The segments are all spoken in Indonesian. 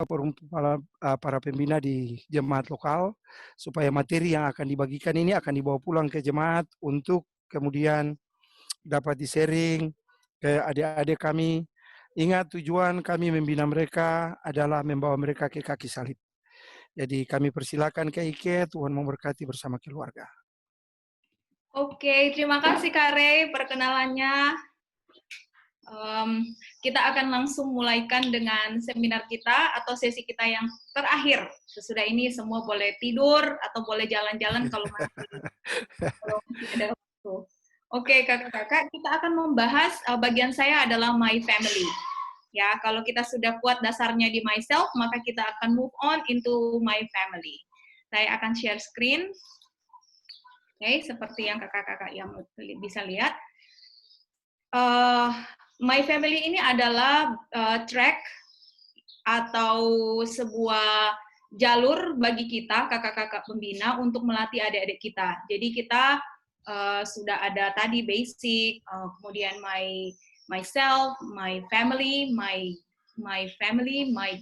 forum para pembina di jemaat lokal, supaya materi yang akan dibagikan ini akan dibawa pulang ke jemaat untuk kemudian dapat di-sharing ke adik-adik kami. Ingat tujuan kami membina mereka adalah membawa mereka ke kaki salib. Jadi kami persilakan ke Ike, Tuhan memberkati bersama keluarga. Oke, terima kasih Kak Rey perkenalannya. Kita akan langsung mulaikan dengan seminar kita atau sesi kita yang terakhir. Sesudah ini semua boleh tidur atau boleh jalan-jalan kalau masih ada waktu. Oke, kakak-kakak, kita akan membahas bagian saya adalah my family. Ya, kalau kita sudah kuat dasarnya di myself, maka kita akan move on into my family. Saya akan share screen. Oke, seperti yang kakak-kakak yang bisa lihat. My family ini adalah track atau sebuah jalur bagi kita, kakak-kakak pembina, untuk melatih adik-adik kita. Jadi kita sudah ada tadi basic, kemudian myself, my family, my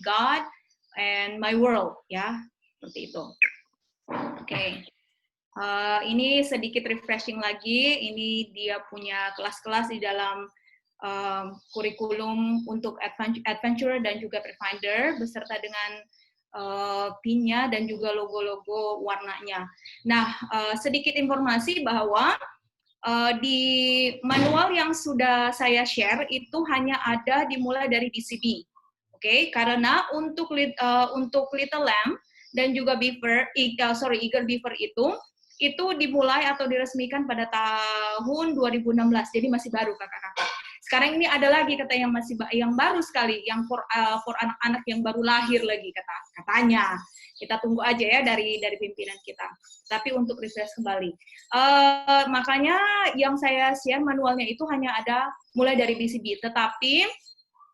God, and my world, ya, seperti itu. Oke. Ini sedikit refreshing lagi, ini dia punya kelas-kelas di dalam kurikulum untuk Adventurer dan juga Pathfinder, beserta dengan pin-nya dan juga logo-logo warnanya. Nah, sedikit informasi bahwa di manual yang sudah saya share itu hanya ada dimulai dari DCB, oke? Karena untuk Little Lamb dan juga Eager Beaver itu dimulai atau diresmikan pada tahun 2016, jadi masih baru kakak-kakak. Sekarang ini ada lagi kata yang baru sekali, yang for anak-anak yang baru lahir lagi katanya. Kita tunggu aja ya dari pimpinan kita. Tapi untuk refresh kembali, makanya yang saya share manualnya itu hanya ada mulai dari DCB. Tetapi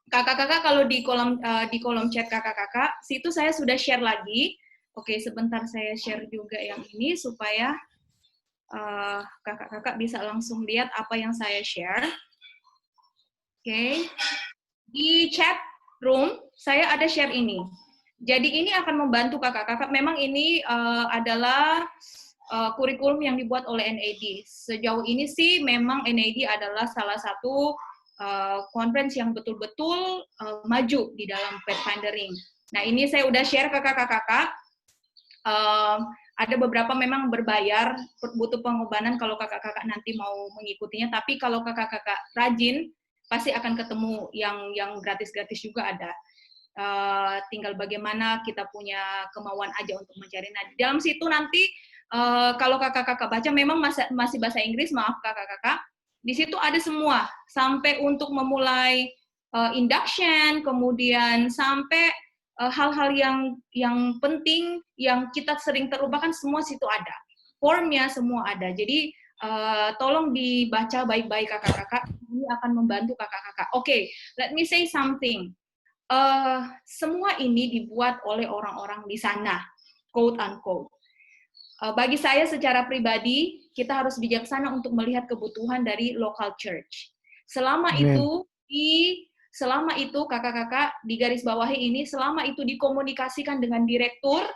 kakak-kakak kalau di kolom chat kakak-kakak, situ saya sudah share lagi. Oke, sebentar saya share juga yang ini supaya kakak-kakak bisa langsung lihat apa yang saya share. Oke, di chat room saya ada share ini. Jadi ini akan membantu kakak-kakak. Memang ini adalah kurikulum yang dibuat oleh NAD. Sejauh ini sih memang NAD adalah salah satu conference yang betul-betul maju di dalam Pathfindering. Nah ini saya udah share ke kakak-kakak. Ada beberapa memang berbayar, butuh pengorbanan kalau kakak-kakak nanti mau mengikutinya, tapi kalau kakak-kakak rajin, pasti akan ketemu yang gratis-gratis juga ada. Tinggal bagaimana kita punya kemauan aja untuk mencari. Nah, di dalam situ nanti, kalau kakak-kakak baca, memang masih bahasa Inggris, maaf kakak-kakak, di situ ada semua, sampai untuk memulai induction, kemudian sampai hal-hal yang penting yang kita sering terlupakan, semua situ ada. Formnya semua ada. Jadi tolong dibaca baik-baik kakak-kakak. Ini akan membantu kakak-kakak. Oke, let me say something. Semua ini dibuat oleh orang-orang di sana, quote unquote. Bagi saya secara pribadi, kita harus bijaksana untuk melihat kebutuhan dari local church. Selama itu kakak-kakak di garis bawahi ini, selama itu dikomunikasikan dengan direktur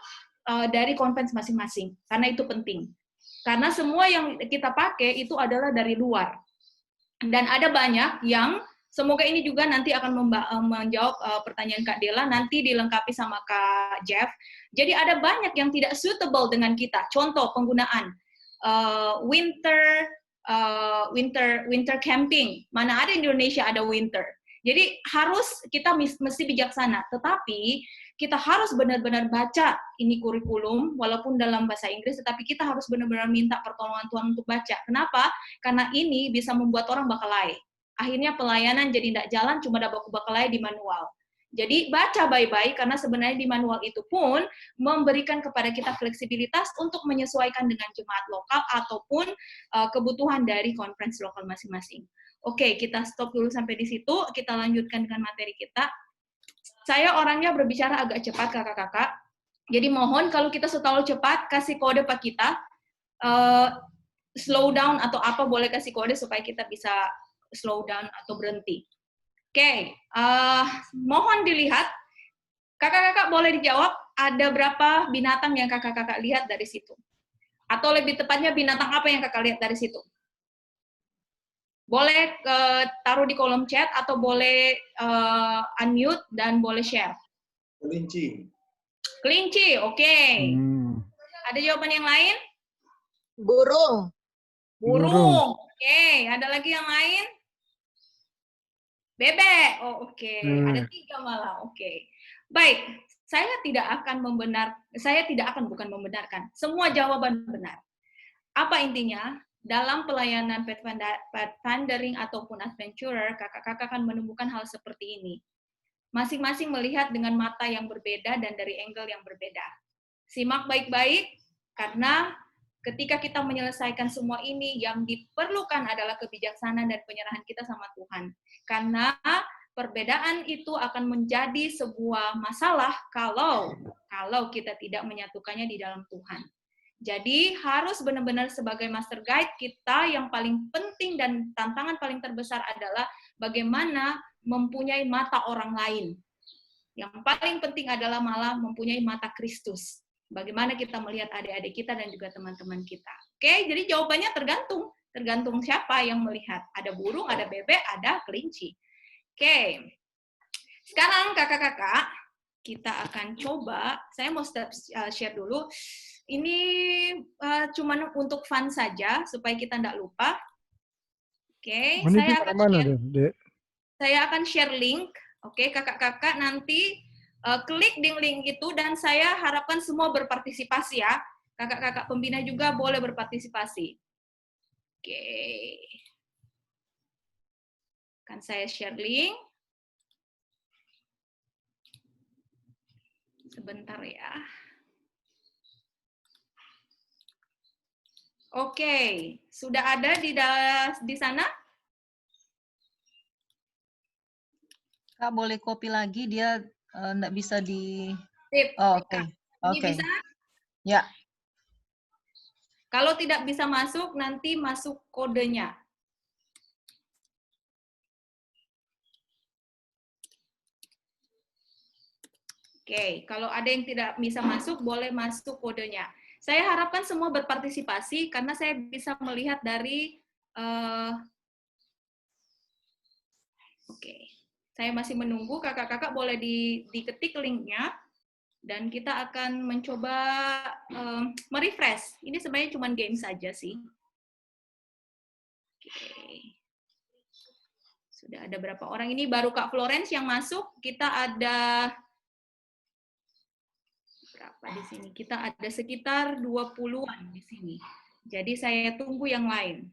dari conference masing-masing, karena itu penting. Karena semua yang kita pakai itu adalah dari luar. Dan ada banyak yang, semoga ini juga nanti akan menjawab pertanyaan Kak Dela, nanti dilengkapi sama Kak Jeff. Jadi ada banyak yang tidak suitable dengan kita. Contoh penggunaan winter camping. Mana ada di Indonesia ada winter. Jadi harus kita mesti bijaksana. Tetapi kita harus benar-benar baca ini kurikulum, walaupun dalam bahasa Inggris, tetapi kita harus benar-benar minta pertolongan Tuhan untuk baca. Kenapa? Karena ini bisa membuat orang bakalai. Akhirnya pelayanan jadi tidak jalan, cuma ada bakalai di manual. Jadi baca baik-baik, karena sebenarnya di manual itu pun memberikan kepada kita fleksibilitas untuk menyesuaikan dengan jemaat lokal ataupun kebutuhan dari conference lokal masing-masing. Oke, kita stop dulu sampai di situ, kita lanjutkan dengan materi kita. Saya orangnya berbicara agak cepat, kakak-kakak. Jadi mohon kalau kita terlalu cepat, kasih kode Pak kita, slow down atau apa, boleh kasih kode supaya kita bisa slow down atau berhenti. Oke, mohon dilihat Kakak-kakak boleh dijawab, ada berapa binatang yang kakak-kakak lihat dari situ? Atau lebih tepatnya binatang apa yang kakak lihat dari situ? Boleh taruh di kolom chat atau boleh unmute dan boleh share. Kelinci. Kelinci, oke. Ada jawaban yang lain? Burung. Burung, oke. Ada lagi yang lain? Bebek, oh oke. Ada 3 malah, oke. Baik, saya tidak akan bukan membenarkan. Semua jawaban benar. Apa intinya? Dalam pelayanan pathfindering ataupun adventurer, kakak-kakak akan menemukan hal seperti ini. Masing-masing melihat dengan mata yang berbeda dan dari angle yang berbeda. Simak baik-baik, karena ketika kita menyelesaikan semua ini, yang diperlukan adalah kebijaksanaan dan penyerahan kita sama Tuhan. Karena perbedaan itu akan menjadi sebuah masalah kalau kita tidak menyatukannya di dalam Tuhan. Jadi harus benar-benar sebagai master guide kita yang paling penting dan tantangan paling terbesar adalah bagaimana mempunyai mata orang lain. Yang paling penting adalah malah mempunyai mata Kristus. Bagaimana kita melihat adik-adik kita dan juga teman-teman kita. Oke, jadi jawabannya tergantung siapa yang melihat. Ada burung, ada bebek, ada kelinci. Oke, sekarang kakak-kakak, kita akan coba, saya mau share dulu. Ini cuman untuk fun saja, supaya kita tidak lupa. Oke, saya akan share link. Oke, kakak-kakak nanti klik di link itu dan saya harapkan semua berpartisipasi ya. Kakak-kakak pembina juga boleh berpartisipasi. Oke. Akan saya share link. Sebentar ya. Oke, sudah ada di sana? Kak, boleh copy lagi, dia nggak bisa di... Sip. Oh, oke. Ini Oke. bisa? Ya. Kalau tidak bisa masuk, nanti masuk kodenya. Oke, kalau ada yang tidak bisa masuk, boleh masuk kodenya. Saya harapkan semua berpartisipasi, karena saya bisa melihat dari... Oke, saya masih menunggu, kakak-kakak boleh diketik linknya, dan kita akan mencoba merefresh. Ini sebenarnya cuma game saja sih. Oke. Sudah ada berapa orang? Ini baru Kak Florence yang masuk. Kita ada berapa di sini? Kita ada sekitar 20-an di sini. Jadi saya tunggu yang lain.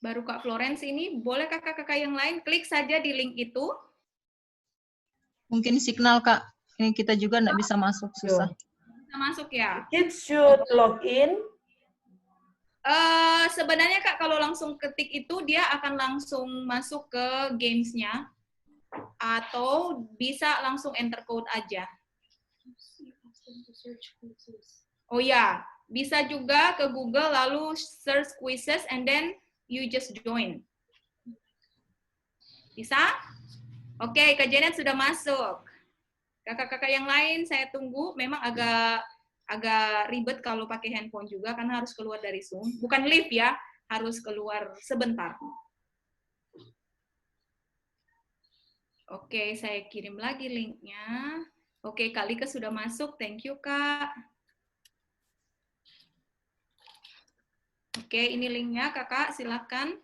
Baru Kak Florence ini, boleh kakak-kakak yang lain klik saja di link itu. Mungkin signal, Kak. Ini kita juga nggak bisa masuk, susah. Bisa masuk ya? Kids should log in. Sebenarnya Kak, kalau langsung ketik itu, dia akan langsung masuk ke games-nya. Atau bisa langsung enter code aja. Oh ya, bisa juga ke Google lalu search quizzes and then you just join. Bisa? Oke, Kak Janet sudah masuk. Kakak-kakak yang lain saya tunggu. Memang agak ribet kalau pakai handphone juga karena harus keluar dari Zoom. Bukan live ya, harus keluar sebentar. Oke, saya kirim lagi linknya. Oke, Kak Lika sudah masuk. Thank you, Kak. Oke, ini linknya, Kakak. Silakan.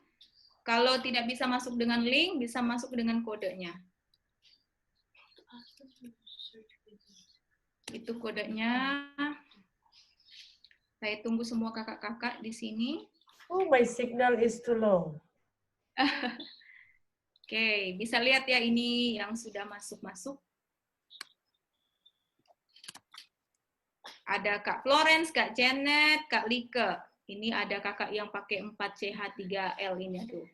Kalau tidak bisa masuk dengan link, bisa masuk dengan kodenya. Itu kodenya. Saya tunggu semua kakak-kakak di sini. Oh, my signal is too low. Oke, bisa lihat ya ini yang sudah masuk-masuk. Ada Kak Florence, Kak Janet, Kak Lika. Ini ada kakak yang pakai 4CH3L ini tuh.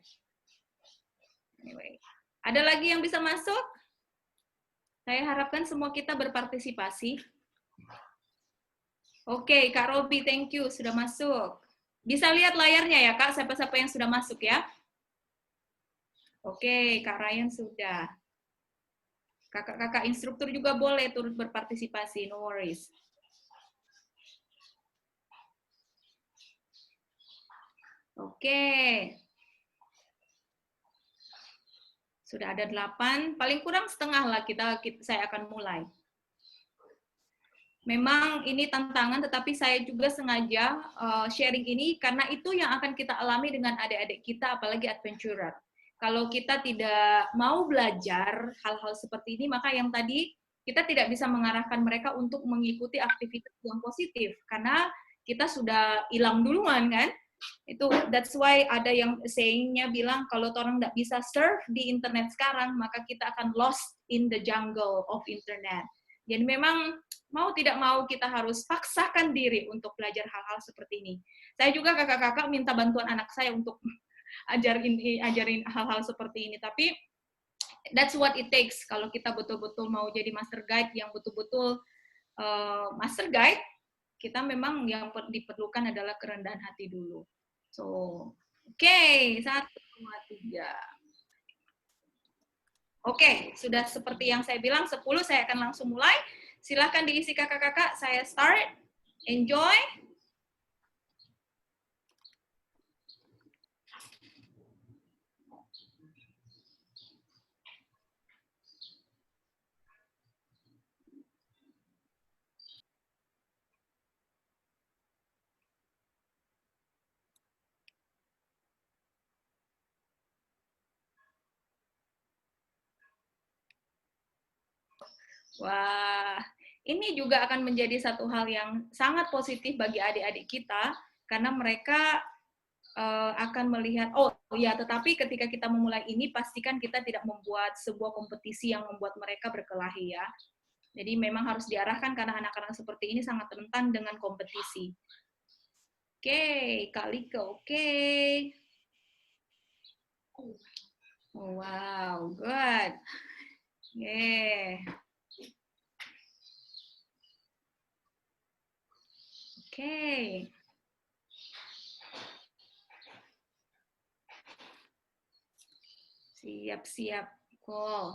Anyway. Ada lagi yang bisa masuk? Saya harapkan semua kita berpartisipasi. Oke, Kak Robi, thank you sudah masuk. Bisa lihat layarnya ya Kak, siapa-siapa yang sudah masuk ya? Oke, Kak Ryan sudah. Kakak-kakak instruktur juga boleh turut berpartisipasi, no worries. Oke. Sudah ada 8, paling kurang setengah lah saya akan mulai. Memang ini tantangan, tetapi saya juga sengaja sharing ini karena itu yang akan kita alami dengan adik-adik kita, apalagi adventurer. Kalau kita tidak mau belajar hal-hal seperti ini, maka yang tadi kita tidak bisa mengarahkan mereka untuk mengikuti aktivitas yang positif, karena kita sudah hilang duluan kan. Itu that's why ada yang saying-nya bilang kalau orang nggak bisa surf di internet sekarang, maka kita akan lost in the jungle of internet. Jadi memang mau tidak mau kita harus paksakan diri untuk belajar hal-hal seperti ini. Saya juga kakak-kakak minta bantuan anak saya untuk ajarin hal-hal seperti ini. Tapi that's what it takes kalau kita betul-betul mau jadi master guide yang betul-betul master guide. Kita memang yang diperlukan adalah kerendahan hati dulu. So, oke, 1, 2, 3. Oke, sudah seperti yang saya bilang, 10 saya akan langsung mulai. Silahkan diisi kakak-kakak, saya start. Enjoy. Wah, ini juga akan menjadi satu hal yang sangat positif bagi adik-adik kita, karena mereka akan melihat, oh ya, tetapi ketika kita memulai ini, pastikan kita tidak membuat sebuah kompetisi yang membuat mereka berkelahi ya. Jadi memang harus diarahkan karena anak-anak seperti ini sangat rentan dengan kompetisi. Oke, Kak Lika, oke. Oh, wow, good. Yeah. Oke. Siap-siap. Cool.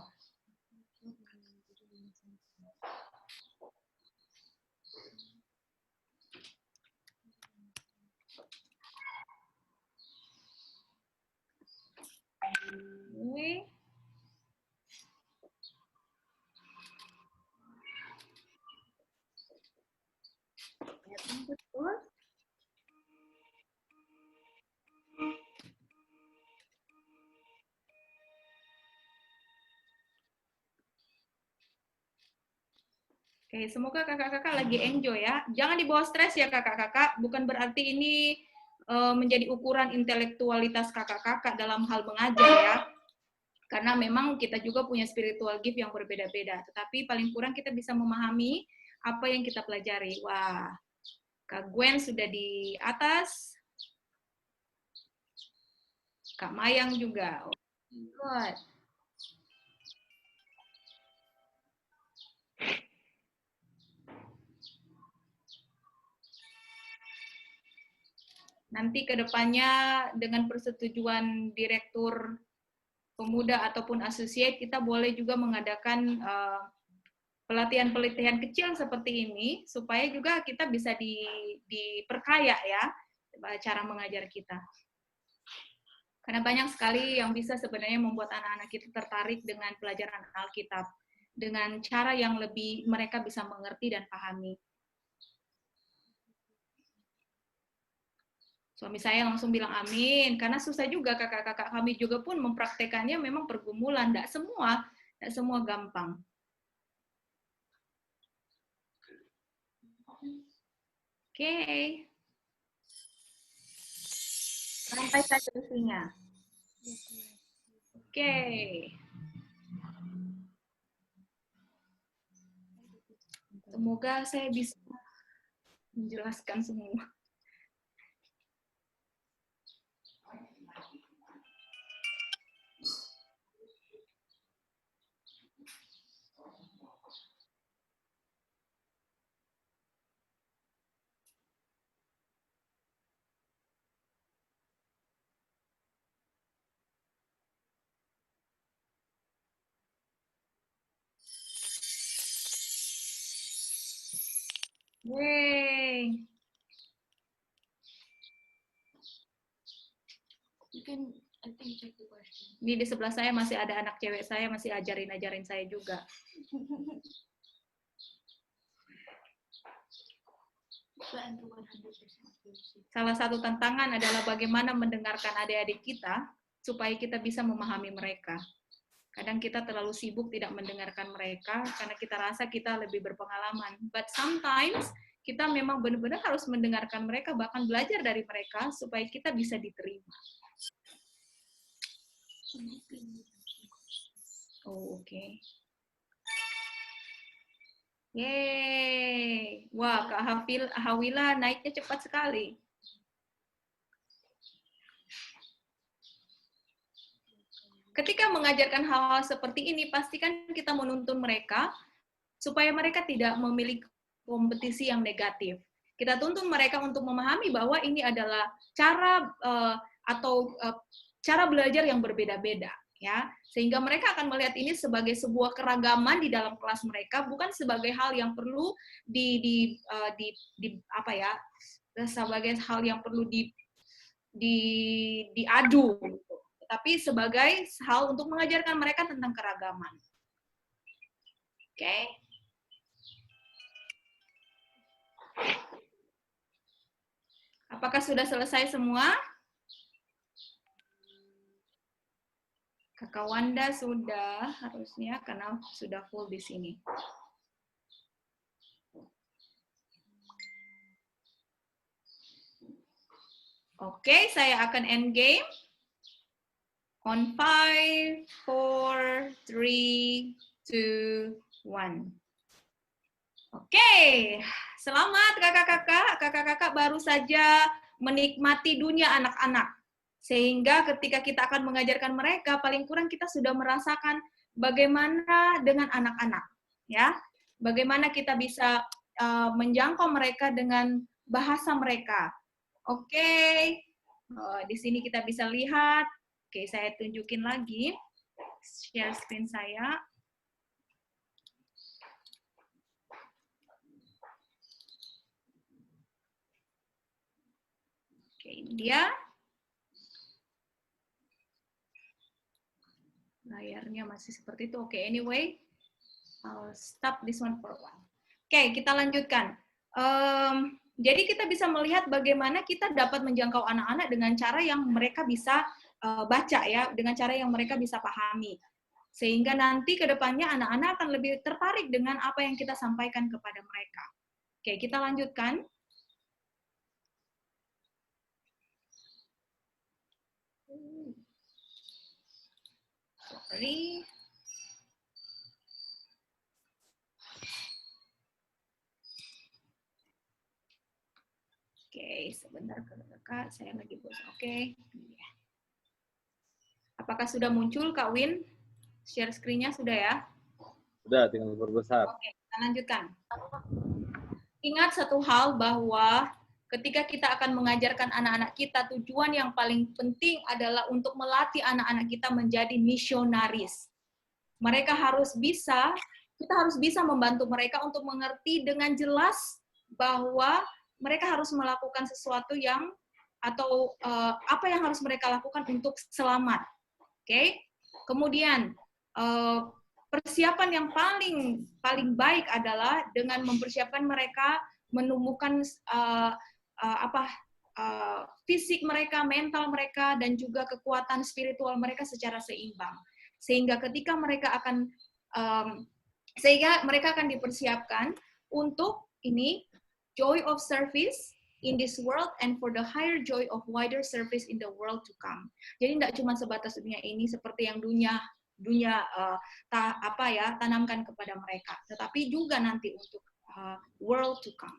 Ini. Betul. Oke, semoga kakak-kakak lagi enjoy ya. Jangan dibawa stres ya kakak-kakak. Bukan berarti ini menjadi ukuran intelektualitas kakak-kakak dalam hal mengajar ya. Karena memang kita juga punya spiritual gift yang berbeda-beda. Tetapi paling kurang kita bisa memahami apa yang kita pelajari. Wah, Kak Gwen sudah di atas. Kak Mayang juga. Oh, good. Nanti ke depannya dengan persetujuan direktur pemuda ataupun associate, kita boleh juga mengadakan pelatihan-pelatihan kecil seperti ini, supaya juga kita bisa diperkaya ya, cara mengajar kita. Karena banyak sekali yang bisa sebenarnya membuat anak-anak kita tertarik dengan pelajaran Alkitab, dengan cara yang lebih mereka bisa mengerti dan pahami. Suami saya langsung bilang amin, karena susah juga kakak-kakak kami juga pun mempraktekannya memang pergumulan, tidak semua gampang. Oke. Sampai saja isinya. Oke. Semoga saya bisa menjelaskan semua. Yeay. Ini di sebelah saya masih ada anak cewek saya, masih ajarin saya juga. Salah satu tantangan adalah bagaimana mendengarkan adik-adik kita supaya kita bisa memahami mereka. Kadang kita terlalu sibuk tidak mendengarkan mereka karena kita rasa kita lebih berpengalaman. But sometimes kita memang benar-benar harus mendengarkan mereka, bahkan belajar dari mereka supaya kita bisa diterima. Oh, oke. Yeay. Wah, Kak Hawila naiknya cepat sekali. Ketika mengajarkan hal-hal seperti ini, pastikan kita menuntun mereka supaya mereka tidak memiliki kompetisi yang negatif. Kita tuntun mereka untuk memahami bahwa ini adalah cara cara belajar yang berbeda-beda, ya. Sehingga mereka akan melihat ini sebagai sebuah keragaman di dalam kelas mereka, bukan sebagai hal yang perlu sebagai hal yang perlu diadu, tapi sebagai hal untuk mengajarkan mereka tentang keragaman. Oke? Apakah sudah selesai semua? Kakak Wanda sudah, harusnya, karena sudah full di sini. Oke, saya akan end game. On 5, 4, 3, 2, 1. Oke, selamat kakak-kakak. Kakak-kakak baru saja menikmati dunia anak-anak. Sehingga ketika kita akan mengajarkan mereka, paling kurang kita sudah merasakan bagaimana dengan anak-anak. Ya, bagaimana kita bisa menjangkau mereka dengan bahasa mereka. Oke, di sini kita bisa lihat. Oke, saya tunjukin lagi. Share screen saya. Oke, ini dia. Layarnya masih seperti itu. Oke, anyway. I'll stop this one for a while. Oke, kita lanjutkan. Jadi kita bisa melihat bagaimana kita dapat menjangkau anak-anak dengan cara yang mereka bisa baca, ya, dengan cara yang mereka bisa pahami. Sehingga nanti ke depannya anak-anak akan lebih tertarik dengan apa yang kita sampaikan kepada mereka. Oke, kita lanjutkan. Sorry. Oke, sebentar kakak, saya lagi bosan. Oke. Apakah sudah muncul, Kak Win? Share screen-nya sudah ya? Sudah, tinggal berbesar. Oke, kita lanjutkan. Ingat satu hal bahwa ketika kita akan mengajarkan anak-anak kita, tujuan yang paling penting adalah untuk melatih anak-anak kita menjadi misionaris. Mereka harus bisa, kita harus bisa membantu mereka untuk mengerti dengan jelas bahwa mereka harus melakukan sesuatu yang, atau apa yang harus mereka lakukan untuk selamat. Oke? Kemudian, persiapan yang paling baik adalah dengan mempersiapkan mereka menumbuhkan fisik mereka, mental mereka, dan juga kekuatan spiritual mereka secara seimbang. Sehingga ketika mereka akan dipersiapkan untuk ini joy of service in this world and for the higher joy of wider service in the world to come. Jadi tidak cuma sebatas dunia ini seperti yang dunia tanamkan kepada mereka, tetapi juga nanti untuk world to come.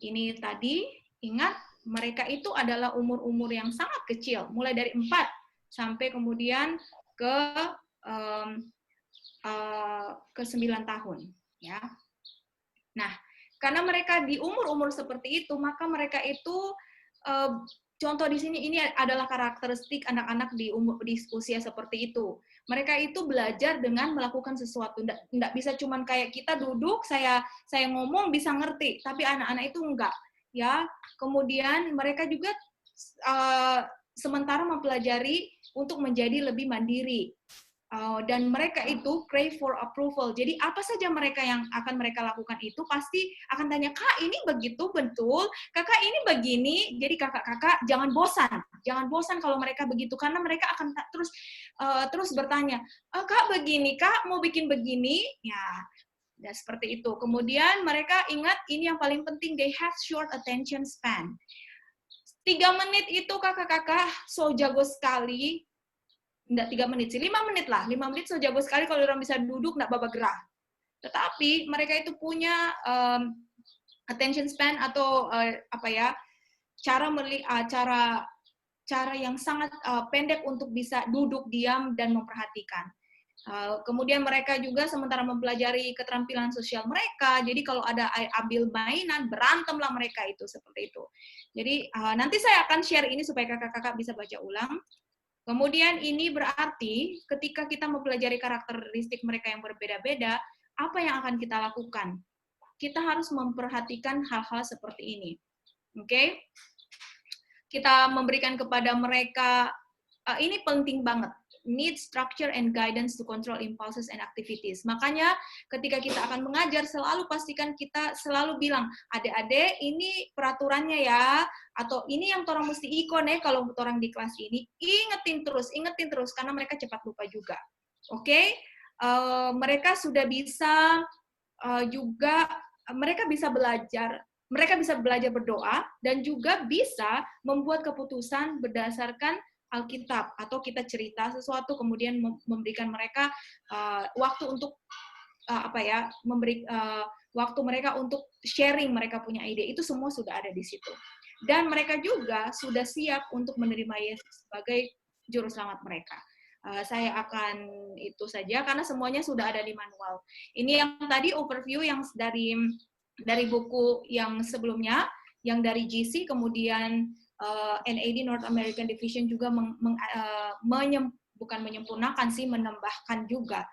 Ini tadi, ingat, mereka itu adalah umur-umur yang sangat kecil, mulai dari 4 sampai kemudian ke 9 tahun, ya. Nah, karena mereka di umur-umur seperti itu, maka mereka itu contoh di sini ini adalah karakteristik anak-anak di usia seperti itu. Mereka itu belajar dengan melakukan sesuatu. Nggak bisa cuman kayak kita duduk, saya ngomong bisa ngerti, tapi anak-anak itu enggak. Ya, kemudian mereka juga sementara mempelajari untuk menjadi lebih mandiri. Dan mereka itu crave for approval. Jadi apa saja mereka yang akan mereka lakukan itu pasti akan tanya, Kak ini begitu betul, Kakak ini begini. Jadi kakak-kakak jangan bosan kalau mereka begitu, karena mereka akan terus bertanya, Kak begini, Kak mau bikin begini, ya seperti itu. Kemudian mereka ingat ini yang paling penting, they have short attention span. 3 menit itu kakak-kakak so jago sekali. Enggak 3 menit sih, 5 menit lah. 5 menit so jago sekali kalau orang bisa duduk, enggak babak gerah. Tetapi mereka itu punya attention span atau cara yang sangat pendek untuk bisa duduk diam dan memperhatikan. Kemudian mereka juga sementara mempelajari keterampilan sosial mereka. Jadi kalau ada ambil mainan, berantemlah mereka itu seperti itu. Jadi nanti saya akan share ini supaya kakak-kakak bisa baca ulang. Kemudian ini berarti ketika kita mempelajari karakteristik mereka yang berbeda-beda, apa yang akan kita lakukan? Kita harus memperhatikan hal-hal seperti ini. Oke? Kita memberikan kepada mereka, ini penting banget, need structure and guidance to control impulses and activities. Makanya ketika kita akan mengajar, selalu pastikan kita selalu bilang, adik-adik ini peraturannya ya, atau ini yang orang mesti ikon ya kalau orang di kelas ini, ingetin terus, karena mereka cepat lupa juga. Oke? Mereka sudah bisa juga, mereka bisa belajar berdoa, dan juga bisa membuat keputusan berdasarkan Alkitab, atau kita cerita sesuatu kemudian memberikan mereka waktu untuk waktu mereka untuk sharing mereka punya ide. Itu semua sudah ada di situ. Dan mereka juga sudah siap untuk menerima Yesus sebagai juru selamat mereka. Saya akan itu saja karena semuanya sudah ada di manual. Ini yang tadi overview yang dari buku yang sebelumnya, yang dari GC, kemudian NAD North American Division juga bukan menyempurnakan sih, menambahkan juga.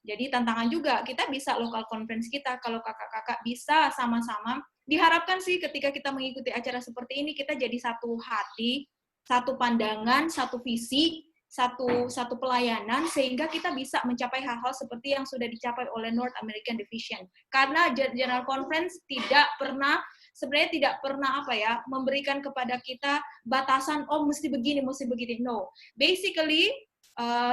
Jadi tantangan juga, kita bisa local conference kita, kalau kakak-kakak bisa sama-sama, diharapkan sih ketika kita mengikuti acara seperti ini, kita jadi satu hati, satu pandangan, satu visi, satu pelayanan, sehingga kita bisa mencapai hal-hal seperti yang sudah dicapai oleh North American Division. Karena General Conference sebenarnya tidak pernah memberikan kepada kita batasan, mesti begini. No. Basically,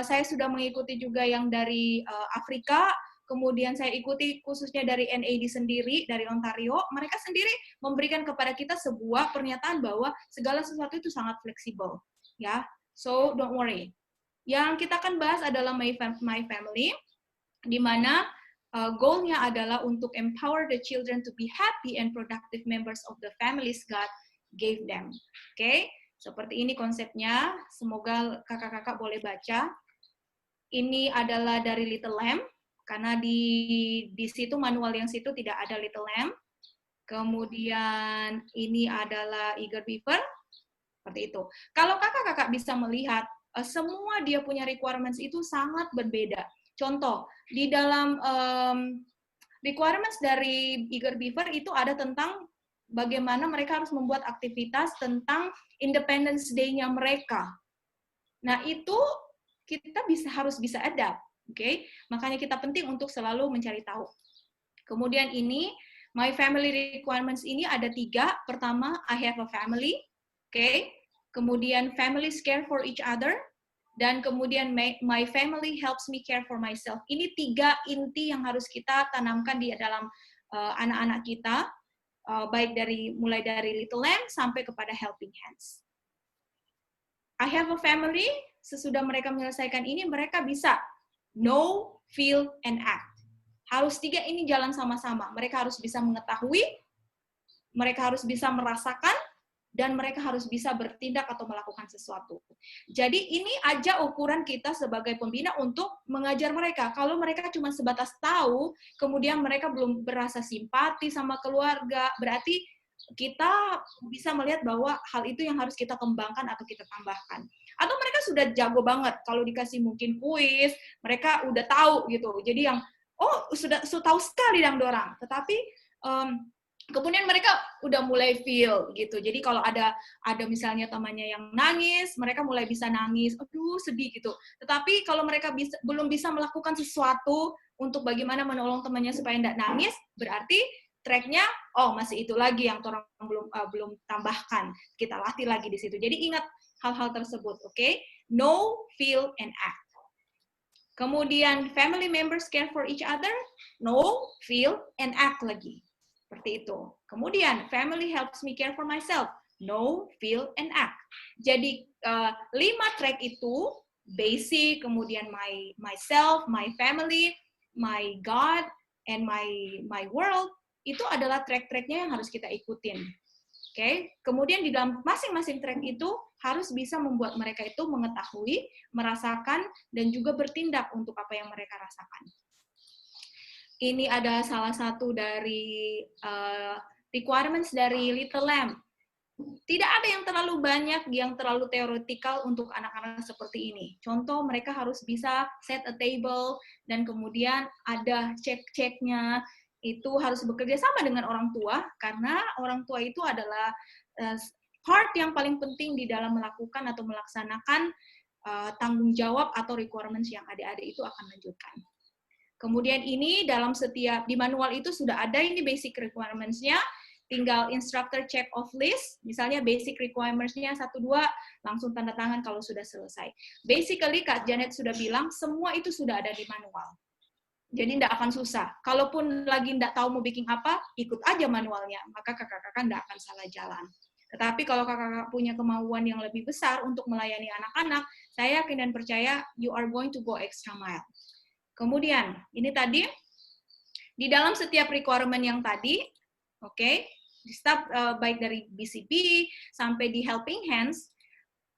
saya sudah mengikuti juga yang dari Afrika, kemudian saya ikuti khususnya dari NAD sendiri, dari Ontario. Mereka sendiri memberikan kepada kita sebuah pernyataan bahwa segala sesuatu itu sangat fleksibel. Ya, so don't worry. Yang kita akan bahas adalah My Family, di mana goal-nya adalah untuk empower the children to be happy and productive members of the families God gave them. Oke, seperti ini konsepnya. Semoga kakak-kakak boleh baca. Ini adalah dari Little Lamb, karena di situ manual yang situ tidak ada Little Lamb. Kemudian ini adalah Eager Beaver, seperti itu. Kalau kakak-kakak bisa melihat, semua dia punya requirements itu sangat berbeda. Contoh, di dalam requirements dari Eager Beaver itu ada tentang bagaimana mereka harus membuat aktivitas tentang Independence Day-nya mereka. Nah, itu kita harus bisa adapt, oke? Makanya kita penting untuk selalu mencari tahu. Kemudian ini, My Family Requirements ini ada 3. Pertama, I have a family, oke? Kemudian, families care for each other. Dan kemudian my family helps me care for myself. Ini 3 inti yang harus kita tanamkan di dalam anak-anak kita, baik mulai dari Little Lamb sampai kepada Helping Hands. I have a family, sesudah mereka menyelesaikan ini, mereka bisa know, feel, and act. Harus 3 ini jalan sama-sama. Mereka harus bisa mengetahui, mereka harus bisa merasakan, dan mereka harus bisa bertindak atau melakukan sesuatu. Jadi ini aja ukuran kita sebagai pembina untuk mengajar mereka. Kalau mereka cuma sebatas tahu, kemudian mereka belum berasa simpati sama keluarga, berarti kita bisa melihat bahwa hal itu yang harus kita kembangkan atau kita tambahkan. Atau mereka sudah jago banget, kalau dikasih mungkin kuis, mereka udah tahu gitu. Jadi yang, sudah tahu sekali yang dorang. Tetapi kemudian mereka udah mulai feel gitu. Jadi kalau ada misalnya temannya yang nangis, mereka mulai bisa nangis, aduh sedih gitu. Tetapi kalau mereka belum bisa melakukan sesuatu untuk bagaimana menolong temannya supaya tidak nangis, berarti track-nya, masih itu lagi yang orang belum tambahkan. Kita latih lagi di situ. Jadi ingat hal-hal tersebut, oke? Know, feel, and act. Kemudian family members care for each other, know, feel, and act lagi. Seperti itu. Kemudian family helps me care for myself, know, feel, and act. Jadi 5 track itu basic, kemudian myself, my family, my God, and my world, itu adalah track-tracknya yang harus kita ikutin. Oke, kemudian di dalam masing-masing track itu harus bisa membuat mereka itu mengetahui, merasakan, dan juga bertindak untuk apa yang mereka rasakan. Ini ada salah satu dari requirements dari Little Lamb. Tidak ada yang terlalu banyak, yang terlalu teoretikal untuk anak-anak seperti ini. Contoh, mereka harus bisa set a table, dan kemudian ada cek-ceknya, itu harus bekerja sama dengan orang tua, karena orang tua itu adalah part yang paling penting di dalam melakukan atau melaksanakan tanggung jawab atau requirements yang adik-adik itu akan lanjutkan. Kemudian ini dalam di manual itu sudah ada ini basic requirements-nya, tinggal instructor check off list, misalnya basic requirements-nya 1, 2, langsung tanda tangan kalau sudah selesai. Basically, Kak Janet sudah bilang, semua itu sudah ada di manual. Jadi tidak akan susah. Kalaupun lagi tidak tahu mau bikin apa, ikut aja manualnya, maka kakak-kakak tidak akan salah jalan. Tetapi kalau kakak-kakak punya kemauan yang lebih besar untuk melayani anak-anak, saya yakin dan percaya you are going to go extra mile. Kemudian, ini tadi, di dalam setiap requirement yang tadi, oke, baik dari BCP sampai di Helping Hands,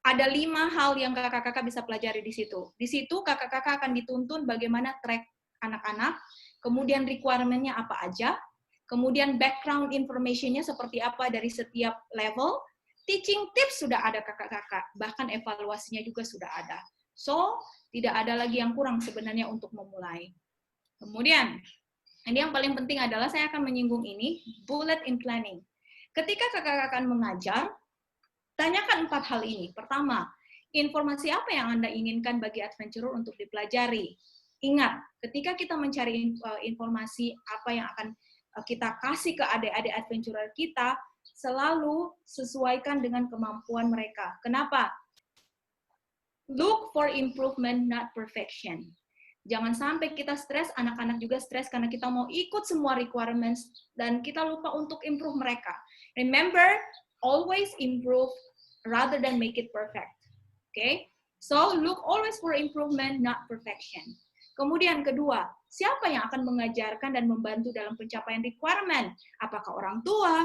ada 5 hal yang kakak-kakak bisa pelajari di situ. Di situ kakak-kakak akan dituntun bagaimana track anak-anak, kemudian requirement-nya apa aja, kemudian background information-nya seperti apa dari setiap level, teaching tips sudah ada kakak-kakak, bahkan evaluasinya juga sudah ada. So, tidak ada lagi yang kurang sebenarnya untuk memulai. Kemudian, ini yang paling penting adalah saya akan menyinggung ini, bullet in planning. Ketika kakak-kakak akan mengajar, tanyakan 4 hal ini. Pertama, informasi apa yang Anda inginkan bagi adventurer untuk dipelajari? Ingat, ketika kita mencari informasi apa yang akan kita kasih ke adik-adik adventurer kita, selalu sesuaikan dengan kemampuan mereka. Kenapa? Look for improvement, not perfection. Jangan sampai kita stres, anak-anak juga stres karena kita mau ikut semua requirements dan kita lupa untuk improve mereka. Remember, always improve rather than make it perfect. Okay? So, look always for improvement, not perfection. Kemudian kedua, siapa yang akan mengajarkan dan membantu dalam pencapaian requirement? Apakah orang tua?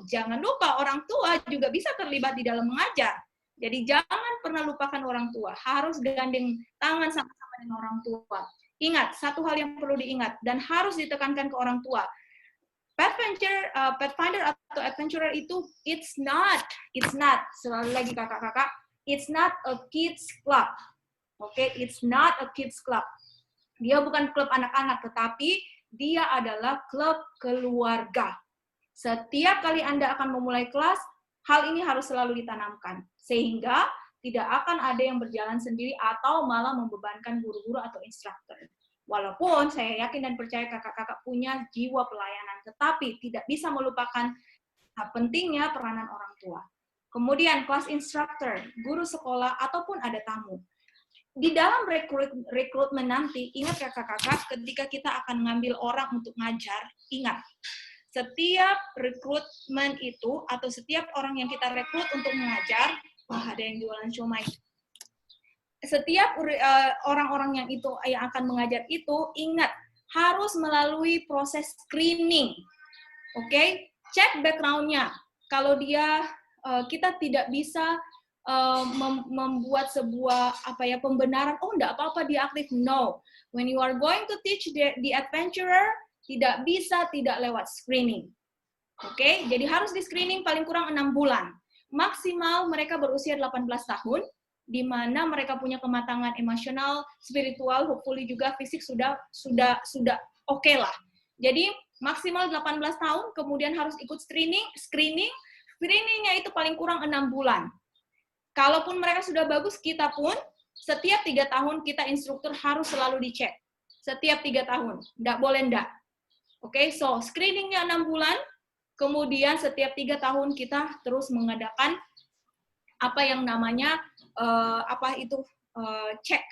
Jangan lupa orang tua juga bisa terlibat di dalam mengajar. Jadi jangan pernah lupakan orang tua, harus gandeng tangan sama-sama dengan orang tua. Ingat, satu hal yang perlu diingat dan harus ditekankan ke orang tua. Pathfinder atau adventurer itu it's not, selalu lagi kakak-kakak, it's not a kids club. Oke, it's not a kids club. Dia bukan klub anak-anak, tetapi dia adalah klub keluarga. Setiap kali Anda akan memulai kelas, hal ini harus selalu ditanamkan. Sehingga tidak akan ada yang berjalan sendiri atau malah membebankan guru-guru atau instruktur. Walaupun saya yakin dan percaya kakak-kakak punya jiwa pelayanan, tetapi tidak bisa melupakan pentingnya peranan orang tua. Kemudian kelas instruktur, guru sekolah, ataupun ada tamu. Di dalam rekrutmen nanti, ingat kakak-kakak, ketika kita akan ngambil orang untuk ngajar, ingat, setiap rekrutmen itu, atau setiap orang yang kita rekrut untuk mengajar, ada yang jualan siomay. Setiap orang-orang yang akan mengajar itu, ingat, harus melalui proses screening. Oke? Cek background-nya. Kalau kita tidak bisa membuat sebuah pembenaran, enggak apa-apa dia aktif. No. When you are going to teach the adventurer, tidak bisa tidak lewat screening. Oke, jadi harus di screening paling kurang 6 bulan. Maksimal mereka berusia 18 tahun, di mana mereka punya kematangan emosional, spiritual, hopefully juga fisik sudah oke lah. Jadi maksimal 18 tahun, kemudian harus ikut screeningnya itu paling kurang 6 bulan. Kalaupun mereka sudah bagus, kita pun setiap 3 tahun kita instruktur harus selalu dicek. Setiap 3 tahun, nggak boleh nggak. Oke, so screeningnya 6 bulan, kemudian setiap 3 tahun kita terus mengadakan apa yang namanya cek.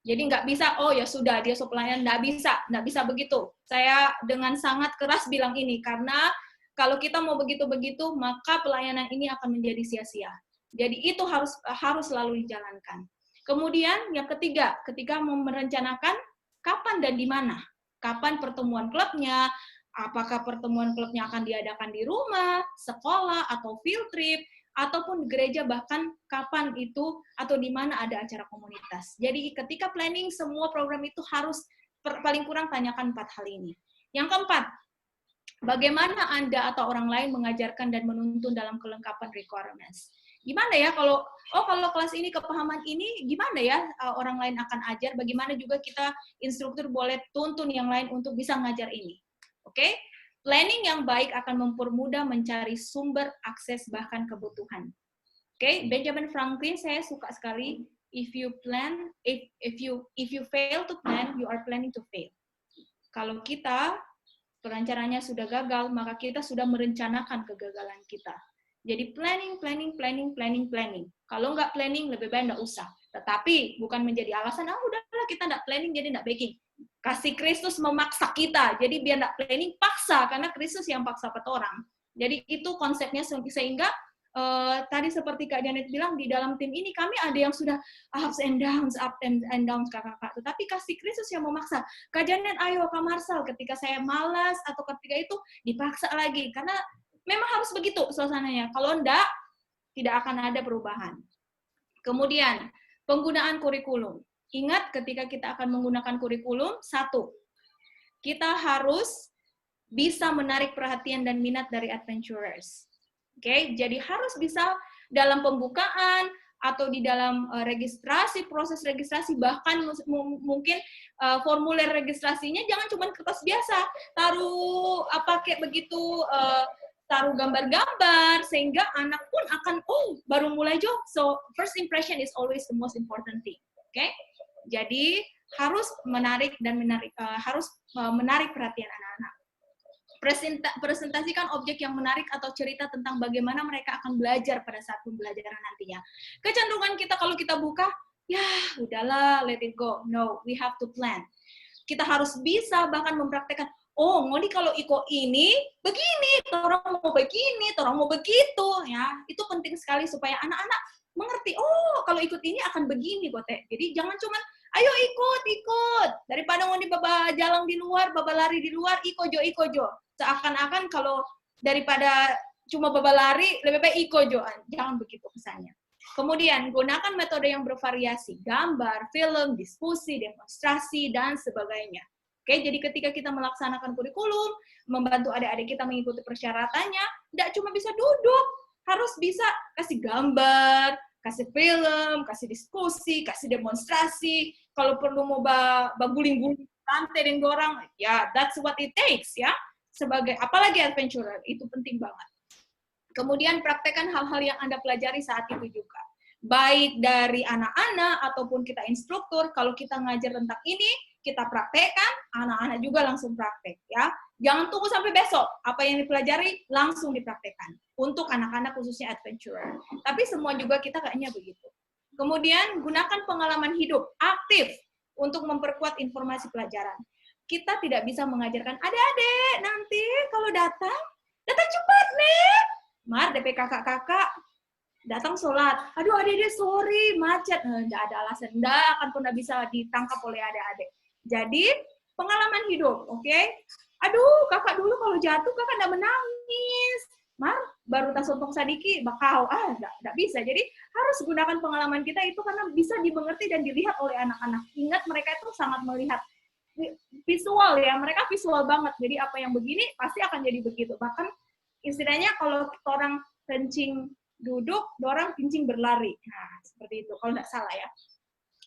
Jadi nggak bisa, oh ya sudah dia pelayan, nggak bisa begitu. Saya dengan sangat keras bilang ini karena kalau kita mau begitu-begitu maka pelayanan ini akan menjadi sia-sia. Jadi itu harus selalu dijalankan. Kemudian yang ketiga, ketika mau merencanakan kapan dan di mana, kapan pertemuan klubnya, apakah pertemuan klubnya akan diadakan di rumah, sekolah, atau field trip, ataupun gereja, bahkan kapan itu, atau di mana ada acara komunitas. Jadi ketika planning, semua program itu harus paling kurang tanyakan 4 hal ini. Yang keempat, bagaimana Anda atau orang lain mengajarkan dan menuntun dalam kelengkapan requirements. Gimana ya kalau kelas ini kepahaman ini gimana ya orang lain akan ajar, bagaimana juga kita instruktur boleh tuntun yang lain untuk bisa ngajar ini. Oke? Planning yang baik akan mempermudah mencari sumber akses bahkan kebutuhan. Oke? Benjamin Franklin saya suka sekali, if you fail to plan, you are planning to fail. Kalau kita perencananya sudah gagal, maka kita sudah merencanakan kegagalan kita. Jadi planning. Kalau nggak planning, lebih baik nggak usah. Tetapi bukan menjadi alasan, udahlah kita nggak planning, jadi nggak baking. Kasih Kristus memaksa kita, jadi biar nggak planning, paksa, karena Kristus yang paksa orang. Jadi itu konsepnya, sehingga tadi seperti Kak Janet bilang, di dalam tim ini kami ada yang sudah ups and downs, kakak-kakak. Tetapi kasih Kristus yang memaksa. Kak Janet, ayo Kak Marsal, ketika saya malas, atau ketika itu dipaksa lagi. Karena memang harus begitu suasananya. Kalau enggak, tidak akan ada perubahan. Kemudian, penggunaan kurikulum. Ingat, ketika kita akan menggunakan kurikulum, 1, kita harus bisa menarik perhatian dan minat dari adventurers. Oke, jadi harus bisa dalam pembukaan atau di dalam registrasi, proses registrasi, bahkan mungkin formulir registrasinya jangan cuma kertas biasa, taruh kayak begitu, taruh gambar-gambar, sehingga anak pun akan, baru mulai Jo. So, first impression is always the most important thing. Oke? Jadi, harus menarik perhatian anak-anak. Presentasikan objek yang menarik atau cerita tentang bagaimana mereka akan belajar pada saat pembelajaran nantinya. Kecenderungan kita kalau kita buka, ya udahlah, let it go. No, we have to plan. Kita harus bisa bahkan mempraktekkan, ngoni kalau iko ini begini, orang mau begini, orang mau begitu, ya. Itu penting sekali supaya anak-anak mengerti, kalau ikut ini akan begini, Bote. Jadi jangan cuman, ayo ikut. Daripada ngoni baba jalan di luar, baba lari di luar, iko jo. Seakan-akan kalau daripada cuma baba lari, lebih baik iko jo. Jangan begitu kesannya. Kemudian, gunakan metode yang bervariasi, gambar, film, diskusi, demonstrasi, dan sebagainya. Oke, jadi ketika kita melaksanakan kurikulum, membantu adik-adik kita mengikuti persyaratannya, tidak cuma bisa duduk, harus bisa kasih gambar, kasih film, kasih diskusi, kasih demonstrasi, kalau perlu mau guling-guling lantai dan gorang, ya that's what it takes, ya. Sebagai, apalagi adventurer, itu penting banget. Kemudian praktekkan hal-hal yang Anda pelajari saat itu juga. Baik dari anak-anak ataupun kita instruktur, kalau kita ngajar tentang ini, kita praktekkan, anak-anak juga langsung praktek, ya. Jangan tunggu sampai besok, apa yang dipelajari langsung dipraktekkan. Untuk anak-anak khususnya adventurer. Tapi semua juga kita kayaknya begitu. Kemudian, gunakan pengalaman hidup aktif untuk memperkuat informasi pelajaran. Kita tidak bisa mengajarkan, adik-adik, nanti kalau datang cepat, nih. Mar, DP kakak-kakak, datang sholat. Aduh, adik-adik, sorry, macet. Nggak ada alasan. Nggak akan pernah bisa ditangkap oleh adik-adik. Jadi, pengalaman hidup, oke? Aduh, kakak dulu kalau jatuh, kakak nggak menangis. Mar, baru tas sontong sadiki, bakau. Nggak bisa. Jadi, harus gunakan pengalaman kita itu karena bisa dimengerti dan dilihat oleh anak-anak. Ingat, mereka itu sangat melihat visual, ya. Mereka visual banget. Jadi, apa yang begini, pasti akan jadi begitu. Bahkan, istilahnya kalau orang kencing duduk, orang kencing berlari. Nah, seperti itu kalau nggak salah ya.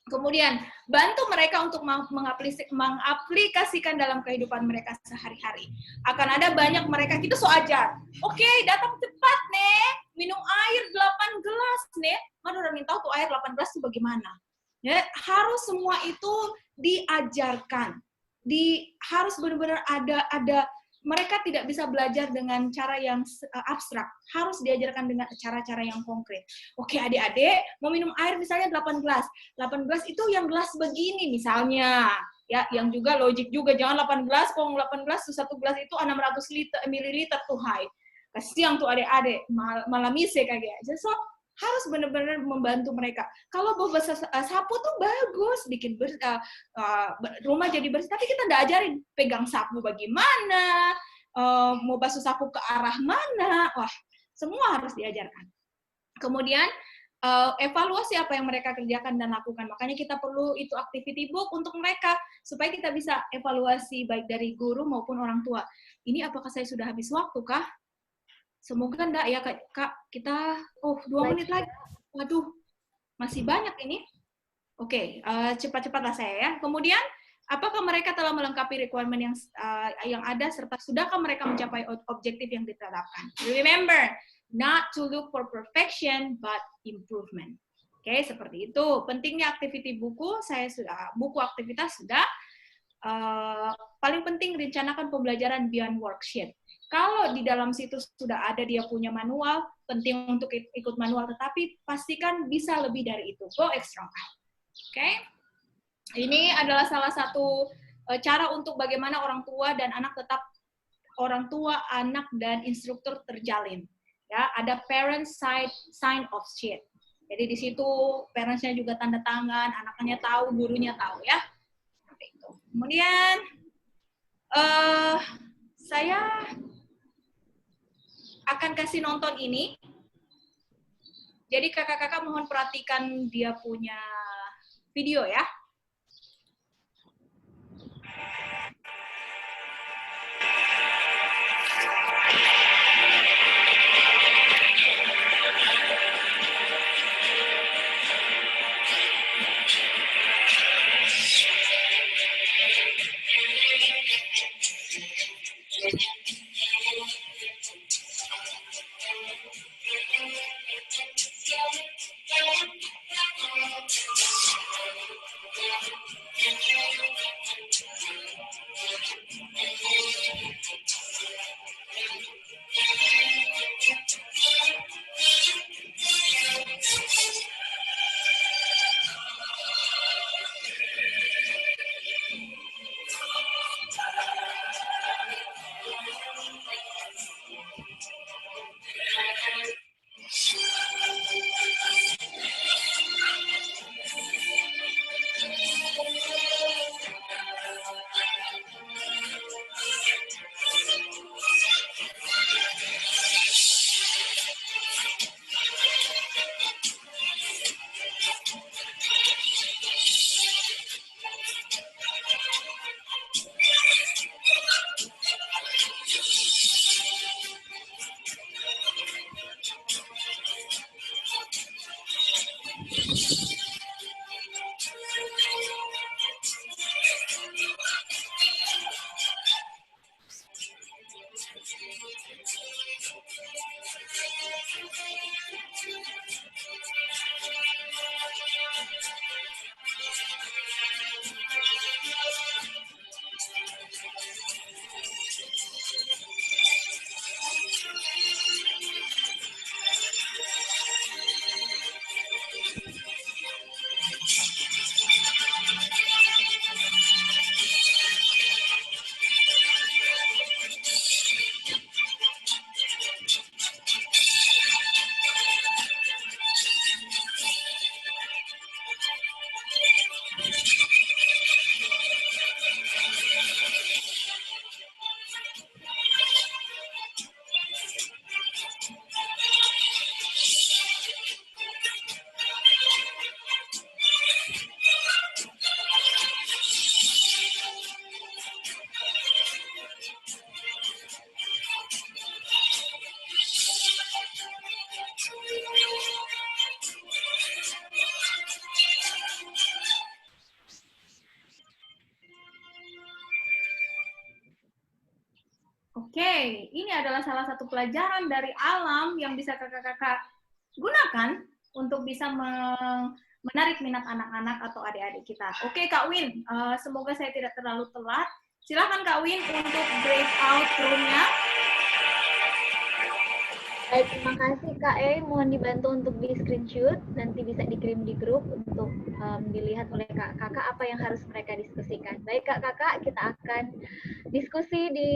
Kemudian, bantu mereka untuk mengaplikasikan dalam kehidupan mereka sehari-hari. Akan ada banyak mereka, kita so ajar. Oke, datang cepat, nih. Minum air 8 gelas, nih. Mana orang minta tuh air 8 gelas itu bagaimana? Ya, harus semua itu diajarkan. Harus benar-benar ada mereka tidak bisa belajar dengan cara yang abstrak, harus diajarkan dengan cara-cara yang konkret. Oke, adik-adik mau minum air misalnya 8 gelas. 8 gelas itu yang gelas begini misalnya. Ya, yang juga logik juga, jangan 8 gelas, kalau 8 gelas, satu gelas itu 600 ml tuh, hai. Kasihan tuh adik-adik, malah mise kayak aja. So, harus benar-benar membantu mereka. Kalau bawa sapu tuh bagus, bikin rumah jadi bersih, tapi kita nggak ajarin pegang sapu bagaimana, mau basuh sapu ke arah mana, wah, semua harus diajarkan. Kemudian evaluasi apa yang mereka kerjakan dan lakukan. Makanya kita perlu itu activity book untuk mereka, supaya kita bisa evaluasi baik dari guru maupun orang tua. Ini apakah saya sudah habis waktu kah? Semoga enggak ya Kak, kita 2 menit lagi. Waduh, masih banyak ini. Oke, cepat-cepatlah saya ya. Kemudian, apakah mereka telah melengkapi requirement yang ada, serta sudahkah mereka mencapai objektif yang ditetapkan? Remember, not to look for perfection, but improvement. Oke, seperti itu. Pentingnya activity buku, buku aktivitas sudah. Paling penting rencanakan pembelajaran beyond worksheet. Kalau di dalam situs sudah ada dia punya manual, penting untuk ikut manual, tetapi pastikan bisa lebih dari itu. Go extra mile. Oke? Ini adalah salah satu cara untuk bagaimana orang tua, anak, dan instruktur terjalin. Ya, ada parent sign of sheet. Jadi di situ parents-nya juga tanda tangan, anaknya tahu, gurunya tahu ya. Seperti itu. Kemudian saya akan kasih nonton ini. Jadi kakak-kakak mohon perhatikan dia punya video ya. Oke, ini adalah salah satu pelajaran dari alam yang bisa kakak-kakak gunakan untuk bisa menarik minat anak-anak atau adik-adik kita. Oke, Kak Win, semoga saya tidak terlalu telat. Silakan Kak Win untuk breakout room-nya. Baik, terima kasih Kak Mohon dibantu untuk di screenshot, nanti bisa dikirim di grup untuk dilihat oleh kakak apa yang harus mereka diskusikan. Baik kakak, kita akan diskusi di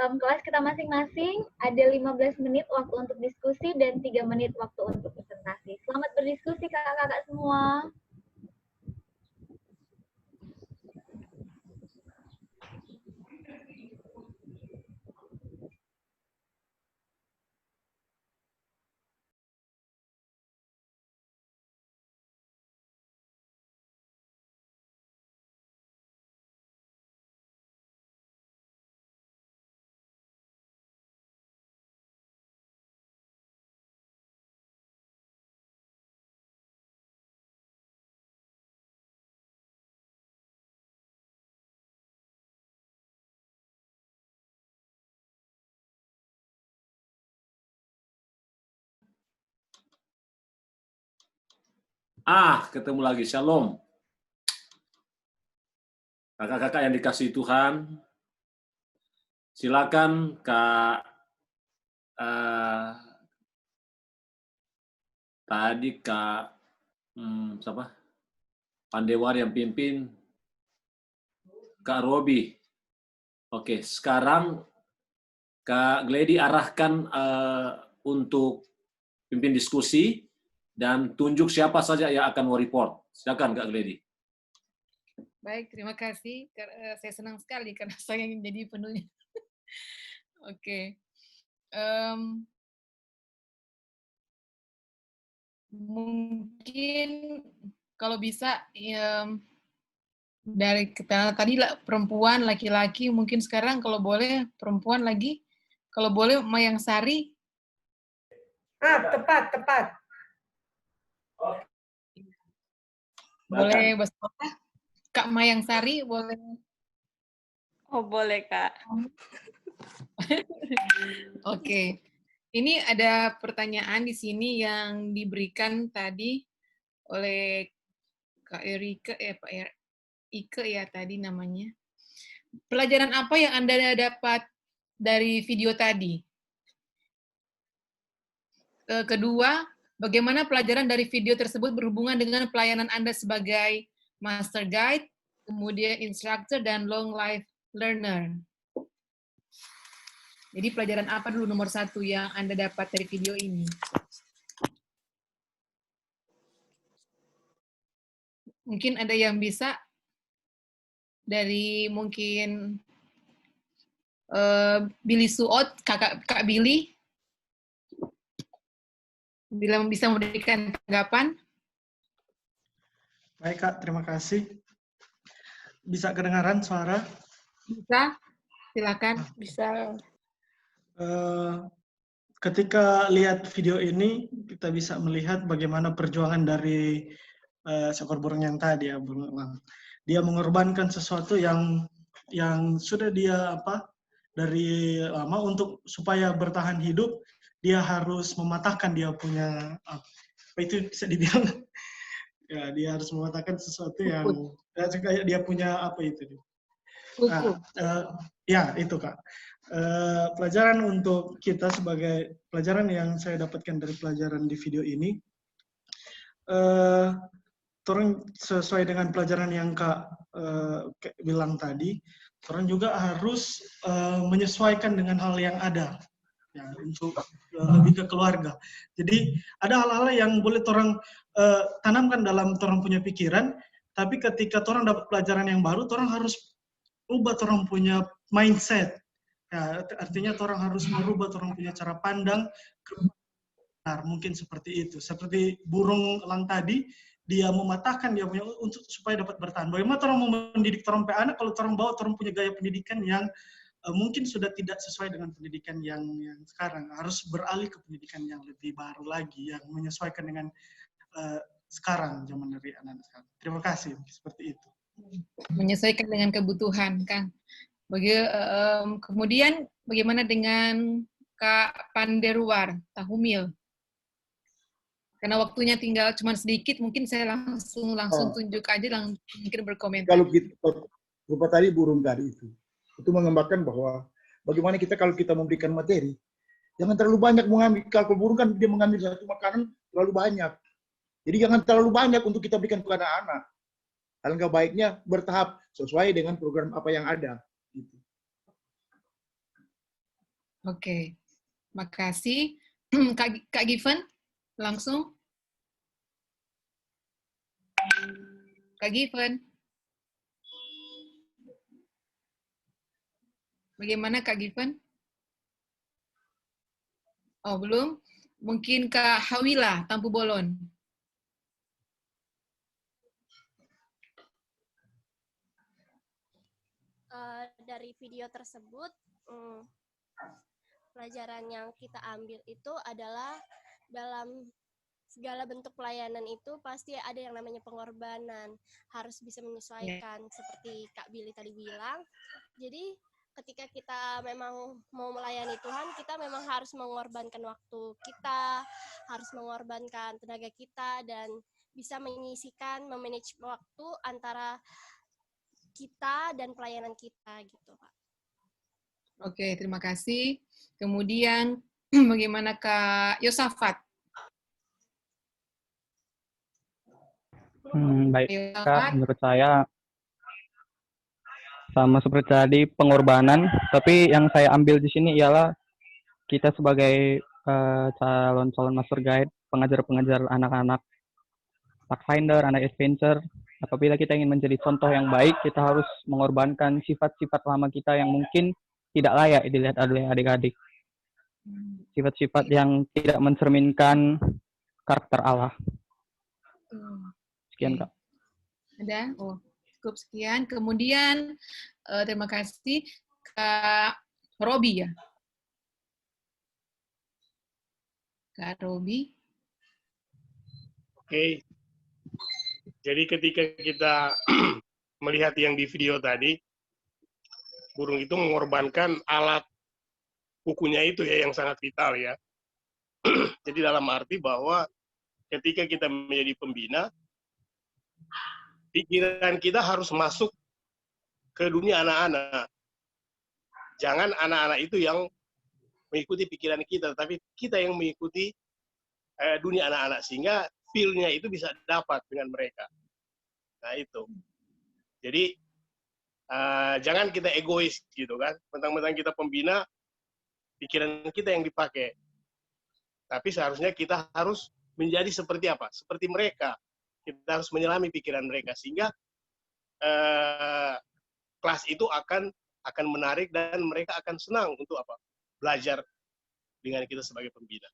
kelas kita masing-masing. Ada 15 menit waktu untuk diskusi dan 3 menit waktu untuk presentasi. Selamat berdiskusi kakak-kakak semua. Ketemu lagi. Shalom. Kakak-kakak yang dikasihi Tuhan, silakan Kak tadi Kak siapa? Pandewar yang pimpin, Kak Robi. Oke, sekarang Kak Gledi arahkan untuk pimpin diskusi dan tunjuk siapa saja yang akan mau report. Silakan Kak Gledi. Baik, terima kasih. Saya senang sekali karena saya ingin jadi penulis. Oke. Mungkin kalau bisa dari kita tadi perempuan, laki-laki, mungkin sekarang kalau boleh perempuan lagi. Kalau boleh Mayang Sari. Tepat. Boleh Baskota. Kak Mayang Sari boleh. Oh, boleh, Kak. Oke. Ini ada pertanyaan di sini yang diberikan tadi oleh Kak Erika, Pak Ike ya tadi namanya. Pelajaran apa yang Anda dapat dari video tadi? Kedua, bagaimana pelajaran dari video tersebut berhubungan dengan pelayanan Anda sebagai master guide, kemudian instructor, dan long life learner? Jadi pelajaran apa dulu nomor 1 yang Anda dapat dari video ini? Mungkin ada yang bisa dari mungkin Billy Suot, Kak Billy, bila bisa memberikan tanggapan. Baik Kak, terima kasih. Bisa kedengaran suara? Bisa, silakan. Bisa. Ketika lihat video ini, kita bisa melihat bagaimana perjuangan dari seekor burung yang tadi ya, burung elang. Dia mengorbankan sesuatu yang sudah dia dari lama untuk supaya bertahan hidup, dia harus mematahkan dia punya apa itu bisa dibilang ya, dia harus mematahkan sesuatu yang kayak dia punya apa itu. Ya itu Kak. Pelajaran untuk kita sebagai pelajaran yang saya dapatkan dari pelajaran di video ini, orang sesuai dengan pelajaran yang Kak bilang tadi, orang juga harus menyesuaikan dengan hal yang ada, ya, untuk lebih ke keluarga. Jadi ada hal-hal yang boleh orang tanamkan dalam orang punya pikiran, tapi ketika orang dapat pelajaran yang baru, orang harus ubah orang punya mindset. Ya, artinya orang harus merubah orang punya cara pandang. Mungkin seperti itu. Seperti burung elang tadi, dia mematahkan dia punya untuk supaya dapat bertahan. Bagaimana orang mau mendidik orang anak kalau orang bawa orang punya gaya pendidikan yang mungkin sudah tidak sesuai dengan pendidikan yang sekarang. Harus beralih ke pendidikan yang lebih baru lagi, yang menyesuaikan dengan sekarang, zaman dari anak-anak sekarang. Terima kasih, seperti itu. Menyesuaikan dengan kebutuhan, Kang. Kemudian bagaimana dengan Kak Panderuar, Tahumil? Karena waktunya tinggal cuma sedikit, mungkin saya langsung tunjuk aja, mungkin berkomentar. Kalau kita, rupa tadi burung tadi itu menggambarkan bahwa bagaimana kalau kita memberikan materi, jangan terlalu banyak mengambil. Kalau burung kan dia mengambil satu makanan terlalu banyak. Jadi jangan terlalu banyak untuk kita berikan kepada anak. Alangkah baiknya bertahap sesuai dengan program apa yang ada. Gitu. Oke, makasih. Kak Given, langsung. Kak Given. Bagaimana Kak Given? Oh, belum? Mungkin Kak Hawila, Tampu Bolon. Dari video tersebut, pelajaran yang kita ambil itu adalah dalam segala bentuk pelayanan itu pasti ada yang namanya pengorbanan, harus bisa menyesuaikan seperti Kak Billy tadi bilang. Jadi ketika kita memang mau melayani Tuhan, kita memang harus mengorbankan waktu kita, harus mengorbankan tenaga kita, dan bisa menyisikan, memanage waktu antara kita dan pelayanan kita gitu, Pak. Oke, terima kasih. Kemudian bagaimana Kak Yosafat? Baik, Kak, menurut saya sama seperti tadi pengorbanan, tapi yang saya ambil di sini ialah kita sebagai calon-calon master guide, pengajar-pengajar anak-anak Pathfinder, anak adventure, apabila kita ingin menjadi contoh yang baik, kita harus mengorbankan sifat-sifat lama kita yang mungkin tidak layak dilihat oleh adik-adik. Sifat-sifat yang tidak mencerminkan karakter Allah. Sekian, Kak. Ada? Oh, cukup sekian. Kemudian, terima kasih Kak Robi ya. Kak Robi. Oke. Jadi ketika kita melihat yang di video tadi, burung itu mengorbankan alat kukunya itu ya yang sangat vital ya. Jadi dalam arti bahwa ketika kita menjadi pembina, pikiran kita harus masuk ke dunia anak-anak. Jangan anak-anak itu yang mengikuti pikiran kita, tapi kita yang mengikuti dunia anak-anak, sehingga feel-nya itu bisa dapat dengan mereka. Nah itu. Jadi jangan kita egois gitu kan. Mentang-mentang kita pembina, pikiran kita yang dipakai. Tapi seharusnya kita harus menjadi seperti apa? Seperti mereka. Kita harus menyelami pikiran mereka sehingga kelas itu akan menarik dan mereka akan senang untuk apa? Belajar dengan kita sebagai pembina.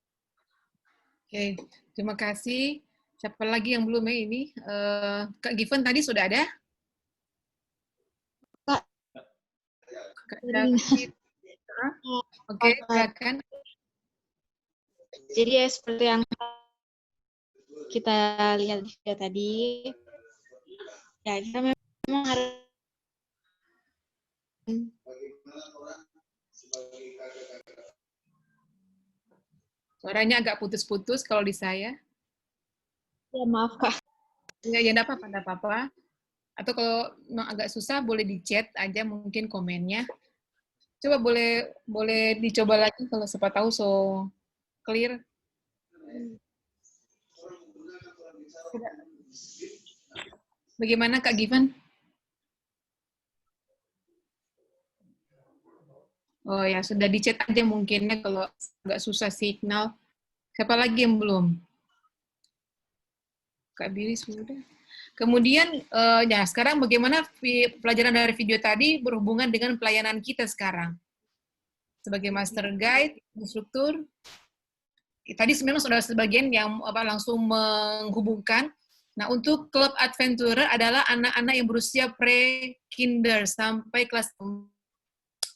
Oke, terima kasih. Siapa lagi yang belum ya ini? Kak Given tadi sudah ada? Kak David. Oke, silakan. Jadi ya seperti yang kita lihat di video tadi, ya kita memang harus suaranya agak putus-putus kalau di saya. Ya maaf Kak. Ya enggak apa-apa. Atau kalau agak susah boleh di chat aja mungkin komennya. Coba boleh dicoba lagi kalau siapa tahu so clear. Bagaimana Kak Given? Oh ya, sudah di chat aja mungkinnya kalau agak susah signal. Siapa lagi yang belum? Kak Billy sudah. Kemudian, ya sekarang bagaimana pelajaran dari video tadi berhubungan dengan pelayanan kita sekarang? Sebagai master guide, instruktur, tadi sebenarnya sudah sebagian yang langsung menghubungkan. Nah, untuk klub adventurer adalah anak-anak yang berusia pre-kinder sampai kelas.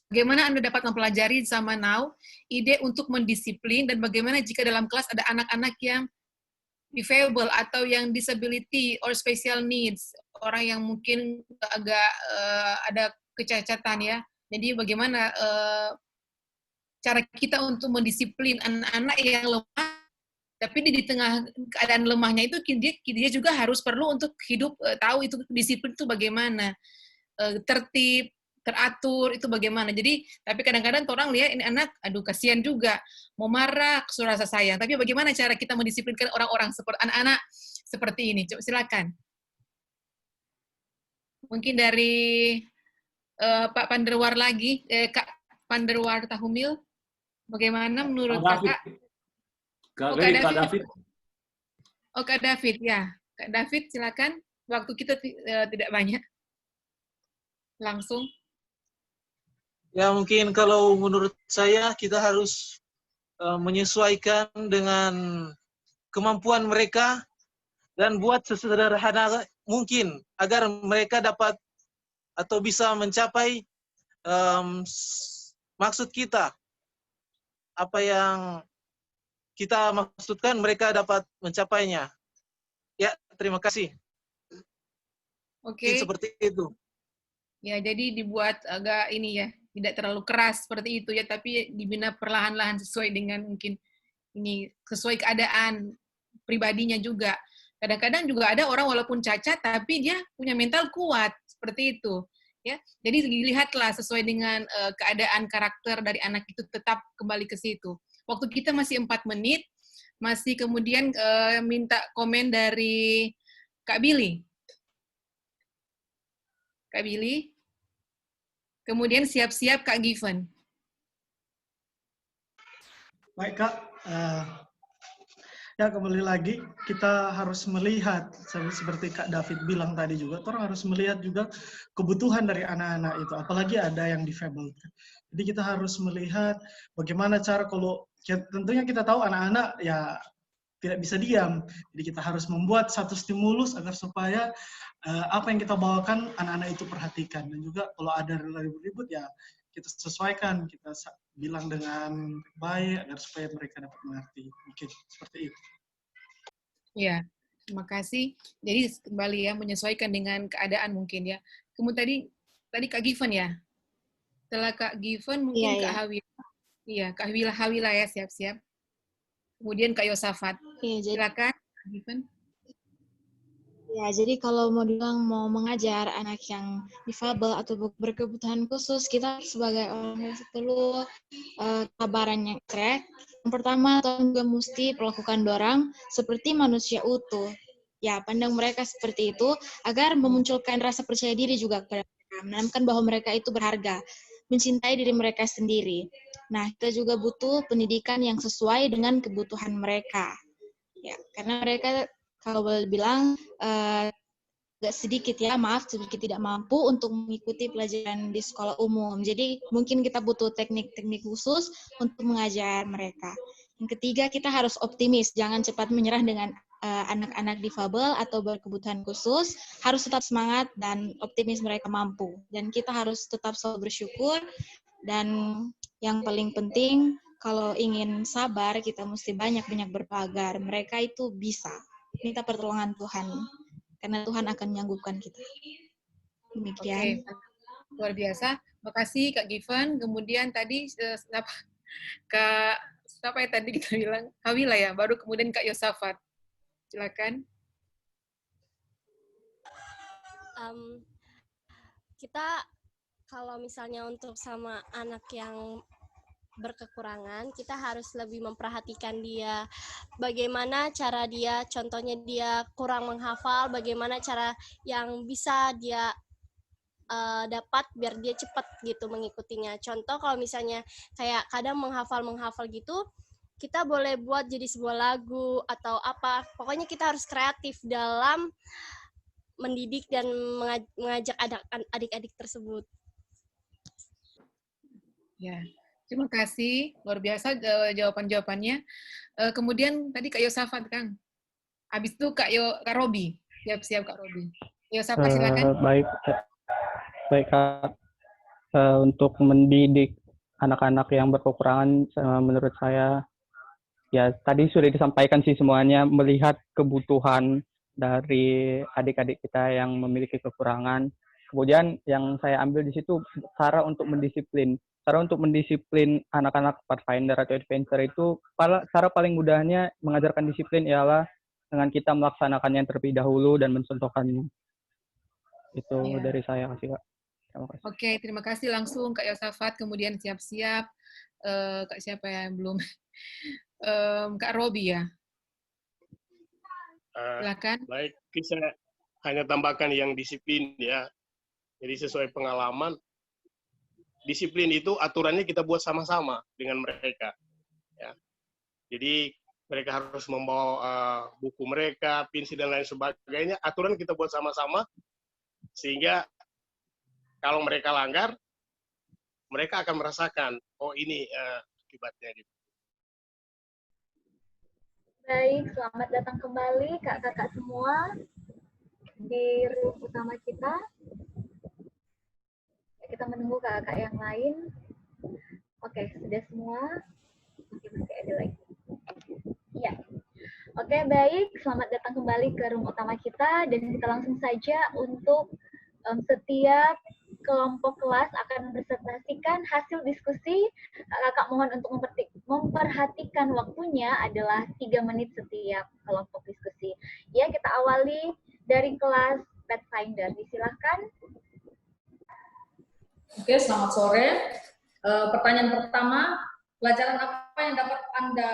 Bagaimana Anda dapat mempelajari sama now, ide untuk mendisiplin, dan bagaimana jika dalam kelas ada anak-anak yang disable atau yang disability or special needs, orang yang mungkin agak ada kecacatan ya, Jadi bagaimana cara kita untuk mendisiplin anak-anak yang lemah, tapi di tengah keadaan lemahnya itu dia juga harus perlu untuk hidup tahu itu disiplin itu bagaimana, tertib, teratur itu bagaimana. Jadi tapi kadang-kadang orang lihat ini anak, aduh kasihan juga, mau marah, suruh rasa sayang. Tapi bagaimana cara kita mendisiplinkan orang-orang seperti anak-anak seperti ini? Coba silakan. Mungkin dari Pak Panderwar lagi, Kak Panderwar Tahumil, bagaimana menurut Kakak? Kak David. Oh, Kak David, ya. Kak David, silakan. Waktu kita tidak banyak. Langsung. Ya, mungkin kalau menurut saya kita harus menyesuaikan dengan kemampuan mereka dan buat sesederhana mungkin agar mereka dapat atau bisa mencapai maksud kita. Apa yang kita maksudkan mereka dapat mencapainya. Ya, terima kasih. Oke. Seperti itu. Ya, jadi dibuat agak ini ya, tidak terlalu keras seperti itu ya, tapi dibina perlahan-lahan sesuai dengan mungkin ini sesuai keadaan pribadinya juga. Kadang-kadang juga ada orang walaupun cacat tapi dia punya mental kuat seperti itu. Ya, jadi dilihatlah sesuai dengan keadaan karakter dari anak itu tetap kembali ke situ. Waktu kita masih 4 menit, masih kemudian minta komen dari Kak Billy. Kak Billy. Kemudian siap-siap Kak Given. Baik Kak, ya kembali lagi kita harus melihat seperti Kak David bilang tadi juga, orang harus melihat juga kebutuhan dari anak-anak itu, apalagi ada yang difabel. Jadi kita harus melihat bagaimana cara kalau tentunya kita tahu anak-anak ya tidak bisa diam, jadi kita harus membuat satu stimulus agar supaya apa yang kita bawakan anak-anak itu perhatikan, dan juga kalau ada ribut-ribut ya kita sesuaikan, kita bilang dengan baik agar supaya mereka dapat mengerti. Mungkin seperti itu. Ya, terima kasih. Jadi kembali ya menyesuaikan dengan keadaan mungkin ya. Kemudian tadi Kak Given ya. Setelah Kak Given mungkin Kak Hawila. Iya, Kak Hawila ya siap-siap. Kemudian Kak Yosafat. Silakan Kak Given. Ya, jadi kalau mau bilang mau mengajar anak yang difabel atau berkebutuhan khusus, kita sebagai orang yang perlu kesabaran yang track. Yang pertama, Tuhan juga mesti perlakukan dorang seperti manusia utuh. Ya, pandang mereka seperti itu agar memunculkan rasa percaya diri juga kepada mereka, menanamkan bahwa mereka itu berharga, mencintai diri mereka sendiri. Nah, kita juga butuh pendidikan yang sesuai dengan kebutuhan mereka. Ya, karena mereka kalau boleh bilang agak sedikit ya, maaf sedikit tidak mampu untuk mengikuti pelajaran di sekolah umum. Jadi mungkin kita butuh teknik-teknik khusus untuk mengajar mereka. Yang ketiga, kita harus optimis, jangan cepat menyerah dengan anak-anak difabel atau berkebutuhan khusus, harus tetap semangat dan optimis mereka mampu. Dan kita harus tetap selalu bersyukur, dan yang paling penting kalau ingin sabar kita mesti banyak-banyak berdoa agar mereka itu bisa minta pertolongan Tuhan, karena Tuhan akan menyanggupan kita. Demikian. Oke. Luar biasa. Makasih Kak Given. Kemudian tadi Kak siapa ya tadi kita bilang? Hawila ya. Baru kemudian Kak Yosafat. Silakan. Kita kalau misalnya untuk sama anak yang berkekurangan, kita harus lebih memperhatikan dia. Bagaimana cara dia, contohnya dia kurang menghafal, bagaimana cara yang bisa dia dapat biar dia cepat gitu mengikutinya. Contoh kalau misalnya kayak kadang menghafal gitu, kita boleh buat jadi sebuah lagu atau apa. Pokoknya kita harus kreatif dalam mendidik dan mengajak adik-adik tersebut. Ya. Terima kasih, luar biasa jawaban-jawabannya. Kemudian tadi Kak Yosafat, Kang. Habis itu Kak Robi. Siap-siap Kak Robi. Yosafat, silakan. Baik Kak. Untuk mendidik anak-anak yang berkekurangan, menurut saya, ya tadi sudah disampaikan sih semuanya, melihat kebutuhan dari adik-adik kita yang memiliki kekurangan, Kemudian yang saya ambil di situ cara untuk mendisiplin. Cara untuk mendisiplin anak-anak Pathfinder atau Adventure itu, cara paling mudahnya mengajarkan disiplin ialah dengan kita melaksanakannya terlebih dahulu dan mencontohkannya. Itu dari saya, kasih Kak. Terima kasih. Oke, terima kasih langsung Kak Yosafat, kemudian siap-siap Kak siapa ya belum? Kak Robi ya. Silakan. Baik, saya hanya tambahkan yang disiplin ya. Jadi sesuai pengalaman, disiplin itu aturannya kita buat sama-sama dengan mereka. Ya. Jadi mereka harus membawa buku mereka, pensil dan lain sebagainya. Aturan kita buat sama-sama, sehingga kalau mereka langgar, mereka akan merasakan, oh ini akibatnya gitu. Baik, selamat datang kembali kak-kakak semua di room utama kita. Kita menunggu kakak yang lain. Oke, sudah semua. Masih ada lagi. Ya. Oke, baik. Selamat datang kembali ke room utama kita dan kita langsung saja untuk setiap kelompok kelas akan mempresentasikan hasil diskusi. Kakak mohon untuk memperhatikan waktunya adalah 3 menit setiap kelompok diskusi. Ya, kita awali dari kelas Pathfinder. Disilahkan. Oke, selamat sore. Pertanyaan pertama, pelajaran apa yang dapat Anda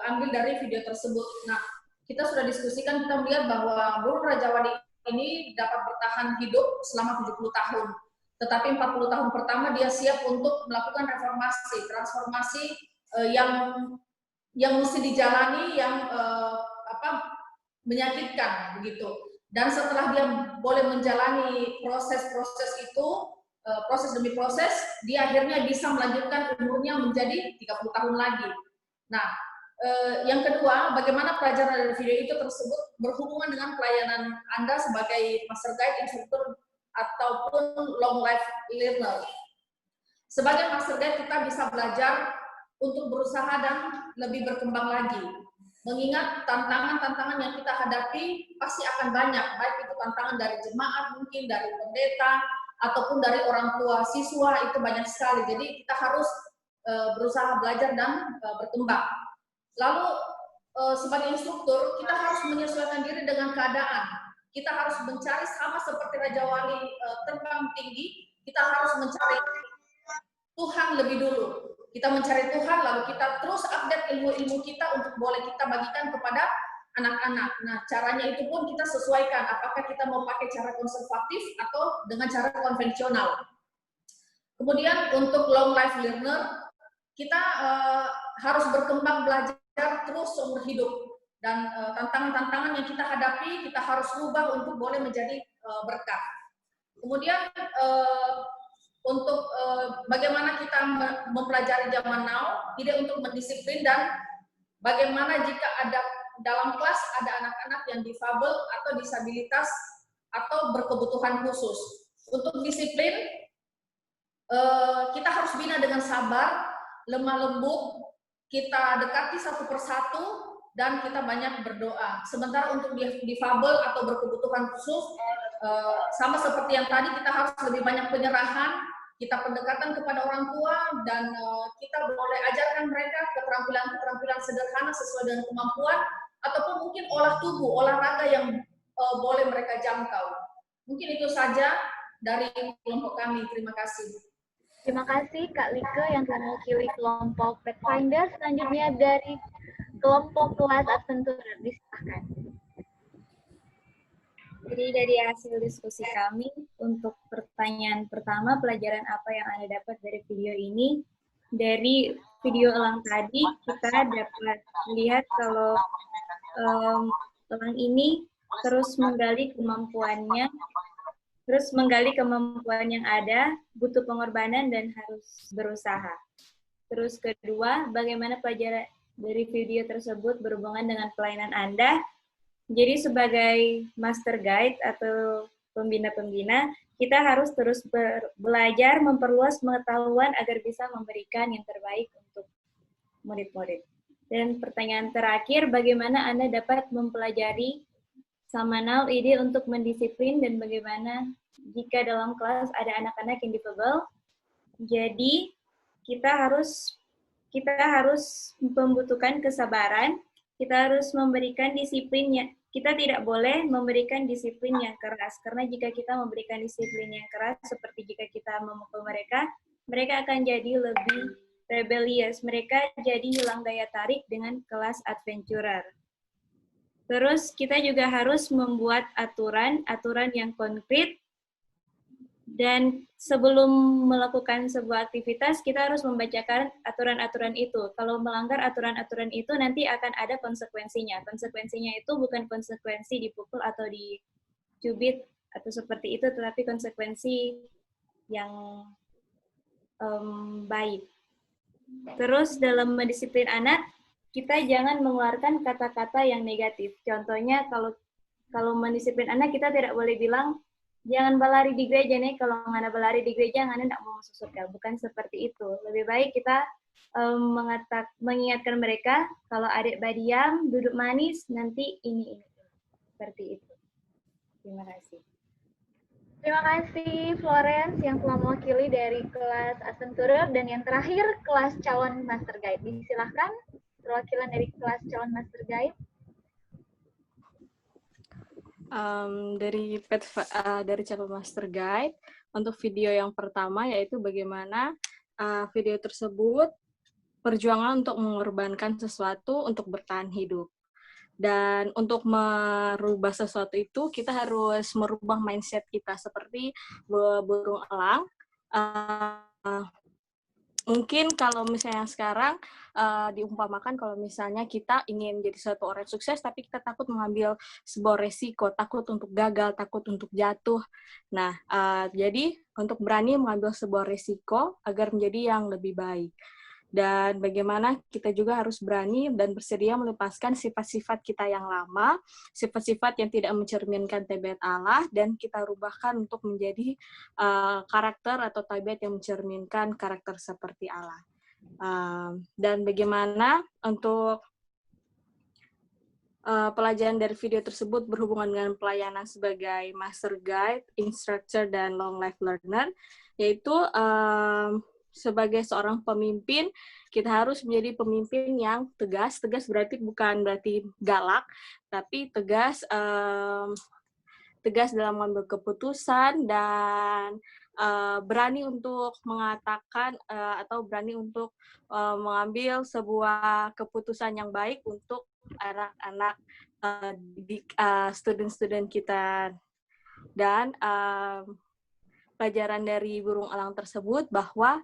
ambil dari video tersebut? Nah, kita sudah diskusikan, kita melihat bahwa burung rajawali ini dapat bertahan hidup selama 70 tahun. Tetapi 40 tahun pertama dia siap untuk melakukan reformasi, transformasi yang mesti dijalani, yang menyakitkan begitu. Dan setelah dia boleh menjalani proses-proses itu, proses demi proses, dia akhirnya bisa melanjutkan umurnya menjadi 30 tahun lagi. Nah, yang kedua, bagaimana pelajaran dari video itu tersebut berhubungan dengan pelayanan Anda sebagai master guide, instruktur, ataupun long life learner. Sebagai master guide, kita bisa belajar untuk berusaha dan lebih berkembang lagi. Mengingat tantangan-tantangan yang kita hadapi pasti akan banyak, baik itu tantangan dari jemaat, mungkin dari pendeta, ataupun dari orang tua siswa, itu banyak sekali. Jadi kita harus berusaha belajar dan berkembang. Lalu sebagai instruktur, kita harus menyesuaikan diri dengan keadaan. Kita harus mencari, sama seperti Raja Wali terbang tinggi, kita harus mencari Tuhan lebih dulu. Kita mencari Tuhan, lalu kita terus update ilmu-ilmu kita untuk boleh kita bagikan kepada anak-anak. Nah, caranya itu pun kita sesuaikan, apakah kita mau pakai cara konservatif atau dengan cara konvensional. Kemudian untuk long life learner, kita harus berkembang belajar terus seumur hidup. Dan tantangan-tantangan yang kita hadapi, kita harus rubah untuk boleh menjadi berkat. Kemudian untuk bagaimana kita mempelajari zaman now, ide untuk mendisiplin, dan bagaimana jika ada dalam kelas ada anak-anak yang difabel atau disabilitas atau berkebutuhan khusus. Untuk disiplin, kita harus bina dengan sabar, lemah lembut, kita dekati satu persatu, dan kita banyak berdoa. Sementara untuk difabel atau berkebutuhan khusus, sama seperti yang tadi, kita harus lebih banyak penyerahan, kita pendekatan kepada orang tua, dan kita boleh ajarkan mereka keterampilan-keterampilan sederhana sesuai dengan kemampuan, ataupun mungkin olah tubuh, olahraga yang boleh mereka jangkau. Mungkin itu saja dari kelompok kami. Terima kasih. Terima kasih Kak Like yang mewakili kelompok Pathfinder. Selanjutnya dari kelompok kelas Adventurer, disilahkan. Jadi dari hasil diskusi kami, untuk pertanyaan pertama, pelajaran apa yang Anda dapat dari video ini? Dari video elang tadi, kita dapat melihat kalau elang ini terus menggali kemampuannya, terus menggali kemampuan yang ada, butuh pengorbanan dan harus berusaha. Terus kedua, bagaimana pelajaran dari video tersebut berhubungan dengan pelayanan Anda? Jadi sebagai master guide atau pembina-pembina, kita harus terus belajar, memperluas pengetahuan agar bisa memberikan yang terbaik untuk murid-murid. Dan pertanyaan terakhir, bagaimana Anda dapat mempelajari sama now ide untuk mendisiplin dan bagaimana jika dalam kelas ada anak-anak yang difabel. Jadi kita harus membutuhkan kesabaran, kita harus memberikan disiplinnya. Kita tidak boleh memberikan disiplin yang keras, karena jika kita memberikan disiplin yang keras, seperti jika kita memukul mereka, mereka akan jadi lebih rebellious. Mereka jadi hilang daya tarik dengan kelas adventurer. Terus kita juga harus membuat aturan yang konkret, dan sebelum melakukan sebuah aktivitas, kita harus membacakan aturan-aturan itu. Kalau melanggar aturan-aturan itu, nanti akan ada konsekuensinya. Konsekuensinya itu bukan konsekuensi dipukul atau dicubit atau seperti itu, tetapi konsekuensi yang baik. Terus dalam mendisiplin anak, kita jangan mengeluarkan kata-kata yang negatif. Contohnya kalau mendisiplin anak, kita tidak boleh bilang, jangan berlari di gereja nih, kalau nggak berlari di gereja, nggak mau masuk surga. Bukan seperti itu. Lebih baik kita mengingatkan mereka, kalau adik diam, duduk manis, nanti ini. Seperti itu. Terima kasih. Terima kasih Florence yang telah mewakili dari kelas Adventurer, dan yang terakhir kelas calon Master Guide. Disilahkan perwakilan dari kelas calon Master Guide. Dari calon Master Guide untuk video yang pertama, yaitu bagaimana video tersebut perjuangan untuk mengorbankan sesuatu untuk bertahan hidup. Dan untuk merubah sesuatu itu, kita harus merubah mindset kita seperti burung elang. Mungkin kalau misalnya sekarang diumpamakan kalau misalnya kita ingin jadi suatu orang sukses, tapi kita takut mengambil sebuah resiko, takut untuk gagal, takut untuk jatuh. Nah, jadi untuk berani mengambil sebuah resiko agar menjadi yang lebih baik. Dan bagaimana kita juga harus berani dan bersedia melepaskan sifat-sifat kita yang lama, sifat-sifat yang tidak mencerminkan tabiat Allah, dan kita rubahkan untuk menjadi karakter atau tabiat yang mencerminkan karakter seperti Allah. Dan bagaimana untuk pelajaran dari video tersebut berhubungan dengan pelayanan sebagai Master Guide, Instructor, dan Long Life Learner, yaitu sebagai seorang pemimpin, kita harus menjadi pemimpin yang tegas. Tegas bukan berarti galak, tapi tegas dalam mengambil keputusan, dan berani untuk mengatakan atau berani untuk mengambil sebuah keputusan yang baik untuk anak-anak student-student kita. Dan pelajaran dari burung elang tersebut bahwa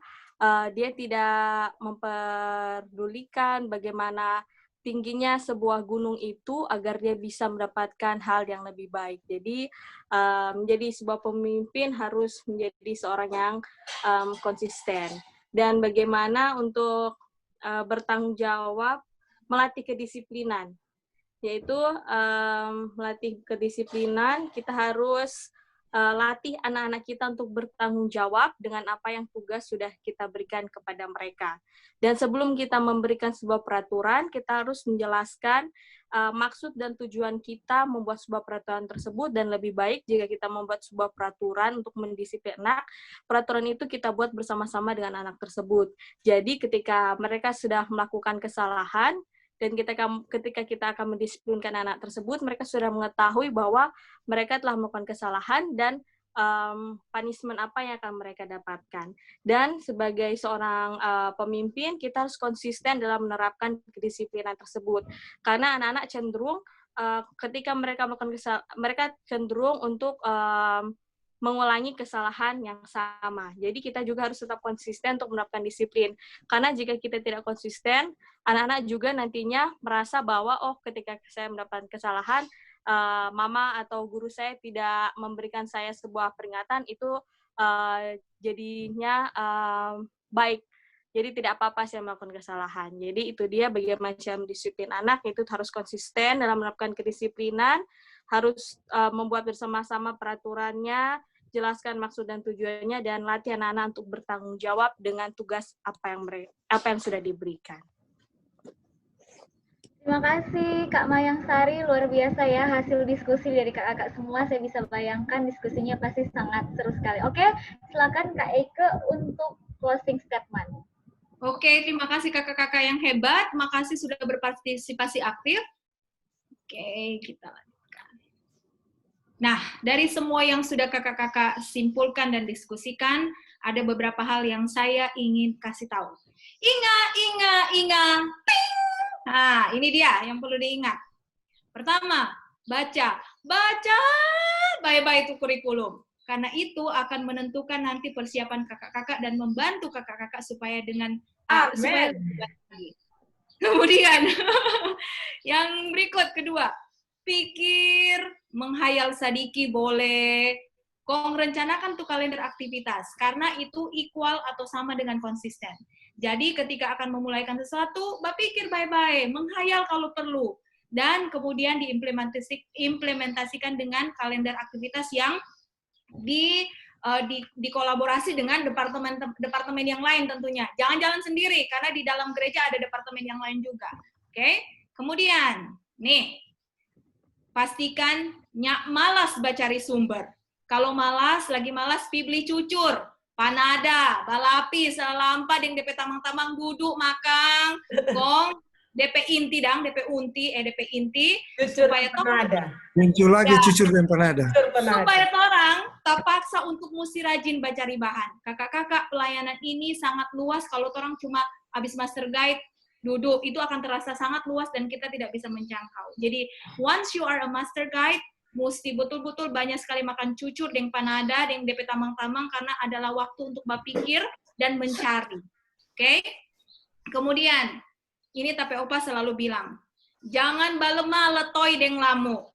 dia tidak memperdulikan bagaimana tingginya sebuah gunung itu agar dia bisa mendapatkan hal yang lebih baik. Jadi menjadi sebuah pemimpin harus menjadi seorang yang konsisten. Dan bagaimana untuk bertanggung jawab, melatih kedisiplinan. Yaitu melatih kedisiplinan, kita harus latih anak-anak kita untuk bertanggung jawab dengan apa yang tugas sudah kita berikan kepada mereka. Dan sebelum kita memberikan sebuah peraturan, kita harus menjelaskan maksud dan tujuan kita membuat sebuah peraturan tersebut, dan lebih baik jika kita membuat sebuah peraturan untuk mendisiplin anak, peraturan itu kita buat bersama-sama dengan anak tersebut. Jadi ketika mereka sudah melakukan kesalahan, dan ketika kita akan mendisiplinkan anak tersebut, mereka sudah mengetahui bahwa mereka telah melakukan kesalahan dan punishment apa yang akan mereka dapatkan. Dan sebagai seorang pemimpin, kita harus konsisten dalam menerapkan kedisiplinan tersebut. Karena anak-anak cenderung ketika mereka melakukan kesalahan, mereka cenderung untuk mengulangi kesalahan yang sama. Jadi kita juga harus tetap konsisten untuk menerapkan disiplin. Karena jika kita tidak konsisten, anak-anak juga nantinya merasa bahwa, oh ketika saya mendapatkan kesalahan, mama atau guru saya tidak memberikan saya sebuah peringatan, itu jadinya baik. Jadi tidak apa-apa saya melakukan kesalahan. Jadi itu dia bagaimana cara mendisiplin anak, itu harus konsisten dalam menerapkan kedisiplinan, harus membuat bersama-sama peraturannya, jelaskan maksud dan tujuannya, dan latih anak-anak untuk bertanggung jawab dengan tugas apa yang sudah diberikan. Terima kasih Kak Mayang Sari, luar biasa ya hasil diskusi dari kakak-kakak semua. Saya bisa bayangkan diskusinya pasti sangat seru sekali. Oke, silakan Kak Eike untuk closing statement. Oke, terima kasih kakak-kakak yang hebat. Makasih sudah berpartisipasi aktif. Oke, kita lanjutkan. Nah, dari semua yang sudah kakak-kakak simpulkan dan diskusikan, ada beberapa hal yang saya ingin kasih tahu. Ingat, ting! Nah, ini dia yang perlu diingat. Pertama, baca, bye-bye itu kurikulum. Karena itu akan menentukan nanti persiapan kakak-kakak dan membantu kakak-kakak supaya dengan supaya lebih baik. Kemudian, yang berikut kedua, pikir, menghayal sadiki boleh, rencanakan tuh kalender aktivitas, karena itu equal atau sama dengan konsisten. Jadi ketika akan memulaikan sesuatu, berpikir bye-bye, menghayal kalau perlu, dan kemudian diimplementasikan dengan kalender aktivitas yang dikolaborasi dengan departemen yang lain tentunya. Jangan jalan sendiri, karena di dalam gereja ada departemen yang lain juga. Oke? Kemudian, nih, pastikan malas baca sumber. Kalau lagi malas, pibli cucur. Panada, balapi, salampa, deng DP tamang-tamang duduk makang, gong, DP inti dang, DP inti, supaya panada. Muncul lagi cucur dan panada. Supaya orang terpaksa untuk mesti rajin baca bahan. Kakak-kakak, pelayanan ini sangat luas. Kalau orang cuma habis master guide, duduk, itu akan terasa sangat luas dan kita tidak bisa menjangkau. Jadi, once you are a master guide, mesti betul-betul banyak sekali makan cucur, deng panada, deng DP tamang-tamang, karena adalah waktu untuk berpikir dan mencari. Oke? Kemudian, ini Tape Opa selalu bilang, jangan balema letoy deng lamu.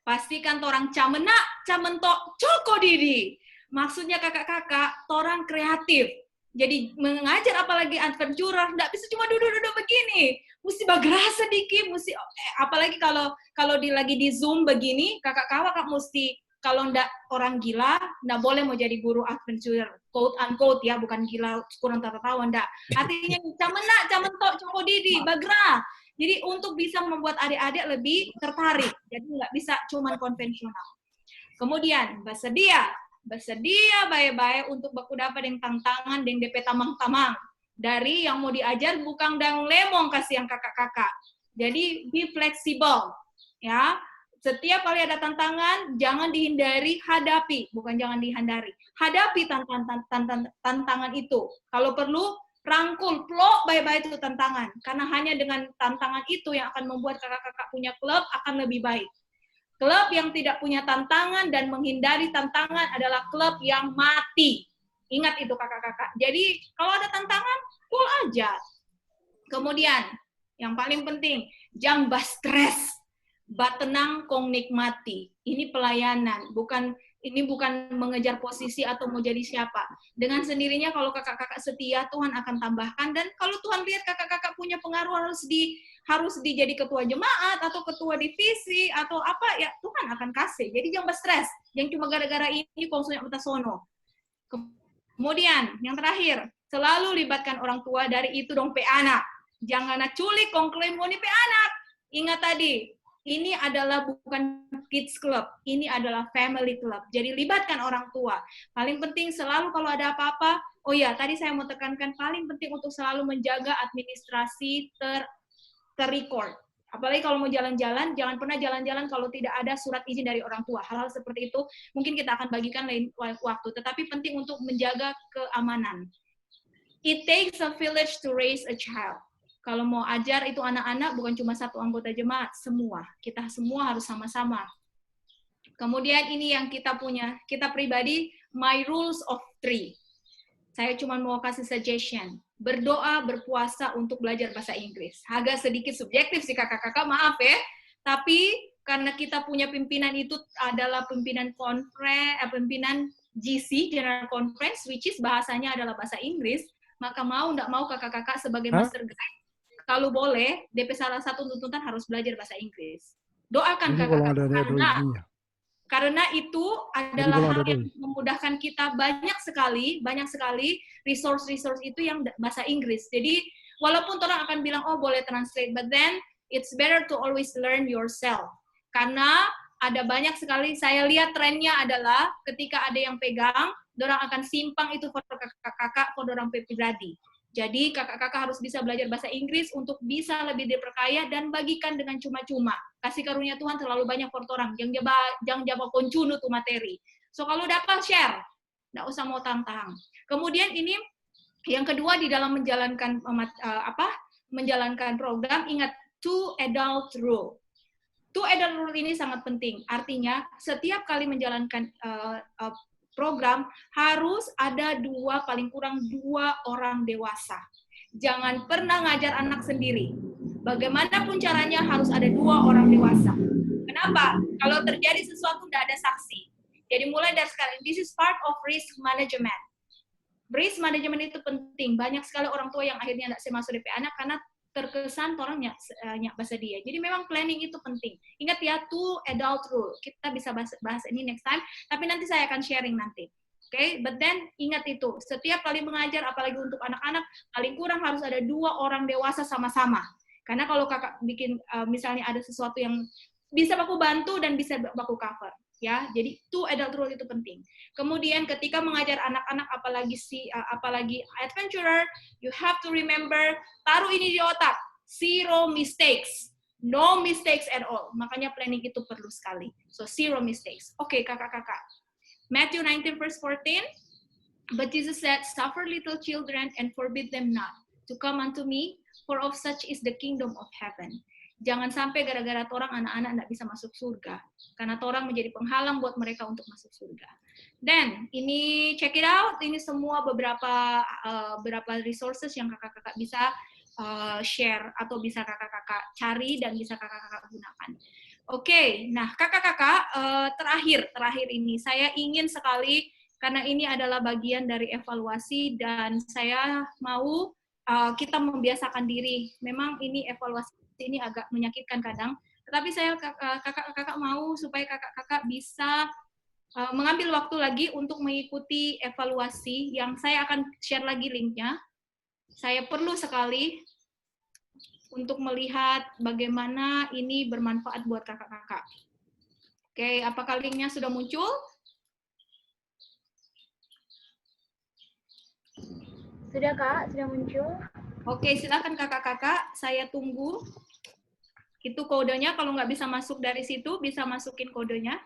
Pastikan torang camentok, coko didi. Maksudnya kakak-kakak, torang kreatif. Jadi mengajar apalagi adventurer, nggak bisa cuma duduk-duduk begini. Mesti bergerak sedikit, mesti apalagi kalau lagi di Zoom begini, kakak-kakak mesti kalau ndak orang gila, ndak boleh mau jadi guru adventurer, quote unquote ya, bukan gila kurang tahu ndak. Artinya camentok, coko didi, bergerak. Jadi untuk bisa membuat adik-adik lebih tertarik, jadi nggak bisa cuma konvensional. Kemudian bersedia baik-baik untuk baku dapat dengan tantangan dengan DP tamang-tamang. Dari yang mau diajar bukan dang lemong kasih yang kakak-kakak. Jadi be fleksibel. Ya. Setiap kali ada tantangan, jangan dihindari, hadapi. Bukan jangan dihindari. Hadapi tantangan itu. Kalau perlu, rangkul, peluk baik-baik itu tantangan. Karena hanya dengan tantangan itu yang akan membuat kakak-kakak punya klub akan lebih baik. Klub yang tidak punya tantangan dan menghindari tantangan adalah klub yang mati. Ingat itu kakak-kakak. Jadi kalau ada tantangan, full aja. Kemudian, yang paling penting, jangan stres. Tenang, kong nikmati. Ini pelayanan, ini bukan mengejar posisi atau mau jadi siapa. Dengan sendirinya kalau kakak-kakak setia, Tuhan akan tambahkan. Dan kalau Tuhan lihat kakak-kakak punya pengaruh harus dijadi ketua jemaat atau ketua divisi atau apa, ya Tuhan akan kasih. Jadi jangan stres. Yang cuma gara-gara ini konsulnya utasono. Kemudian yang terakhir, selalu libatkan orang tua, dari itu dong pe anak. Jangan culik kongklaim ngoni pe anak. Ingat tadi, ini adalah bukan kids club, ini adalah family club. Jadi libatkan orang tua. Paling penting selalu kalau ada apa-apa, oh ya tadi saya mau tekankan, paling penting untuk selalu menjaga administrasi ter-record. Apalagi kalau mau jalan-jalan, jangan pernah jalan-jalan kalau tidak ada surat izin dari orang tua. Hal-hal seperti itu mungkin kita akan bagikan lain waktu. Tetapi penting untuk menjaga keamanan. It takes a village to raise a child. Kalau mau ajar itu anak-anak bukan cuma satu anggota jemaat, semua. Kita semua harus sama-sama. Kemudian ini yang kita punya, kita pribadi, my rules of 3. Saya cuma mau kasih suggestion. Berdoa, berpuasa untuk belajar bahasa Inggris. Agak sedikit subjektif sih kakak-kakak, maaf ya. Tapi karena kita punya pimpinan itu adalah pimpinan GC, General Conference, which is bahasanya adalah bahasa Inggris, maka mau nggak mau kakak-kakak sebagai master guide, kalau boleh, DP salah satu tuntutan harus belajar bahasa Inggris. Doakan kakak-kakak. Karena itu adalah hal yang memudahkan kita banyak sekali resource itu yang bahasa Inggris. Jadi walaupun orang akan bilang, oh boleh translate, but then it's better to always learn yourself. Karena ada banyak sekali, saya lihat trennya adalah ketika ada yang pegang, dorang akan simpang itu foto kakak-kakak, foto dorang pribadi. Jadi kakak-kakak harus bisa belajar bahasa Inggris untuk bisa lebih diperkaya dan bagikan dengan cuma-cuma. Kasih karunia Tuhan terlalu banyak for orang. Jangan jawab koncunu tuh materi. So kalau dapat share, nggak usah mau tang-tang. Kemudian ini yang kedua di dalam menjalankan menjalankan program, ingat 2 adult rule. 2 adult rule ini sangat penting. Artinya setiap kali menjalankan program harus ada paling kurang 2 orang dewasa. Jangan pernah ngajar anak sendiri. Bagaimanapun caranya harus ada 2 orang dewasa. Kenapa? Kalau terjadi sesuatu tidak ada saksi. Jadi mulai dari sekarang, this is part of risk management. Risk management itu penting. Banyak sekali orang tua yang akhirnya tidak masuk DP anak karena terkesan orang nyak bahasa dia. Jadi memang planning itu penting. Ingat ya, 2 adult rule. Kita bisa bahas ini next time, tapi nanti saya akan sharing nanti. Oke, but then ingat itu, setiap kali mengajar, apalagi untuk anak-anak, paling kurang harus ada 2 orang dewasa sama-sama. Karena kalau kakak bikin, misalnya ada sesuatu yang bisa baku bantu dan bisa baku cover. Ya, jadi 2 adult rule itu penting. Kemudian ketika mengajar anak-anak, apalagi adventurer, you have to remember, taruh ini di otak, 0 mistakes, no mistakes at all. Makanya planning itu perlu sekali. So 0 mistakes. Oke, kakak-kakak. Matthew 19 verse 14. But Jesus said, suffer little children and forbid them not to come unto me, for of such is the kingdom of heaven. Jangan sampai gara-gara torang anak-anak tidak bisa masuk surga. Karena torang menjadi penghalang buat mereka untuk masuk surga. Dan ini check it out, ini semua beberapa resources yang kakak-kakak bisa share atau bisa kakak-kakak cari dan bisa kakak-kakak gunakan. Oke, nah kakak-kakak terakhir ini saya ingin sekali, karena ini adalah bagian dari evaluasi dan saya mau kita membiasakan diri. Memang ini evaluasi ini agak menyakitkan kadang, tetapi saya kakak-kakak mau supaya kakak-kakak bisa mengambil waktu lagi untuk mengikuti evaluasi yang saya akan share lagi linknya. Saya perlu sekali untuk melihat bagaimana ini bermanfaat buat kakak-kakak. Oke, apakah linknya sudah muncul? Sudah Kak, sudah muncul. Oke, silakan kakak-kakak, saya tunggu. Itu kodenya, kalau nggak bisa masuk dari situ, bisa masukin kodenya.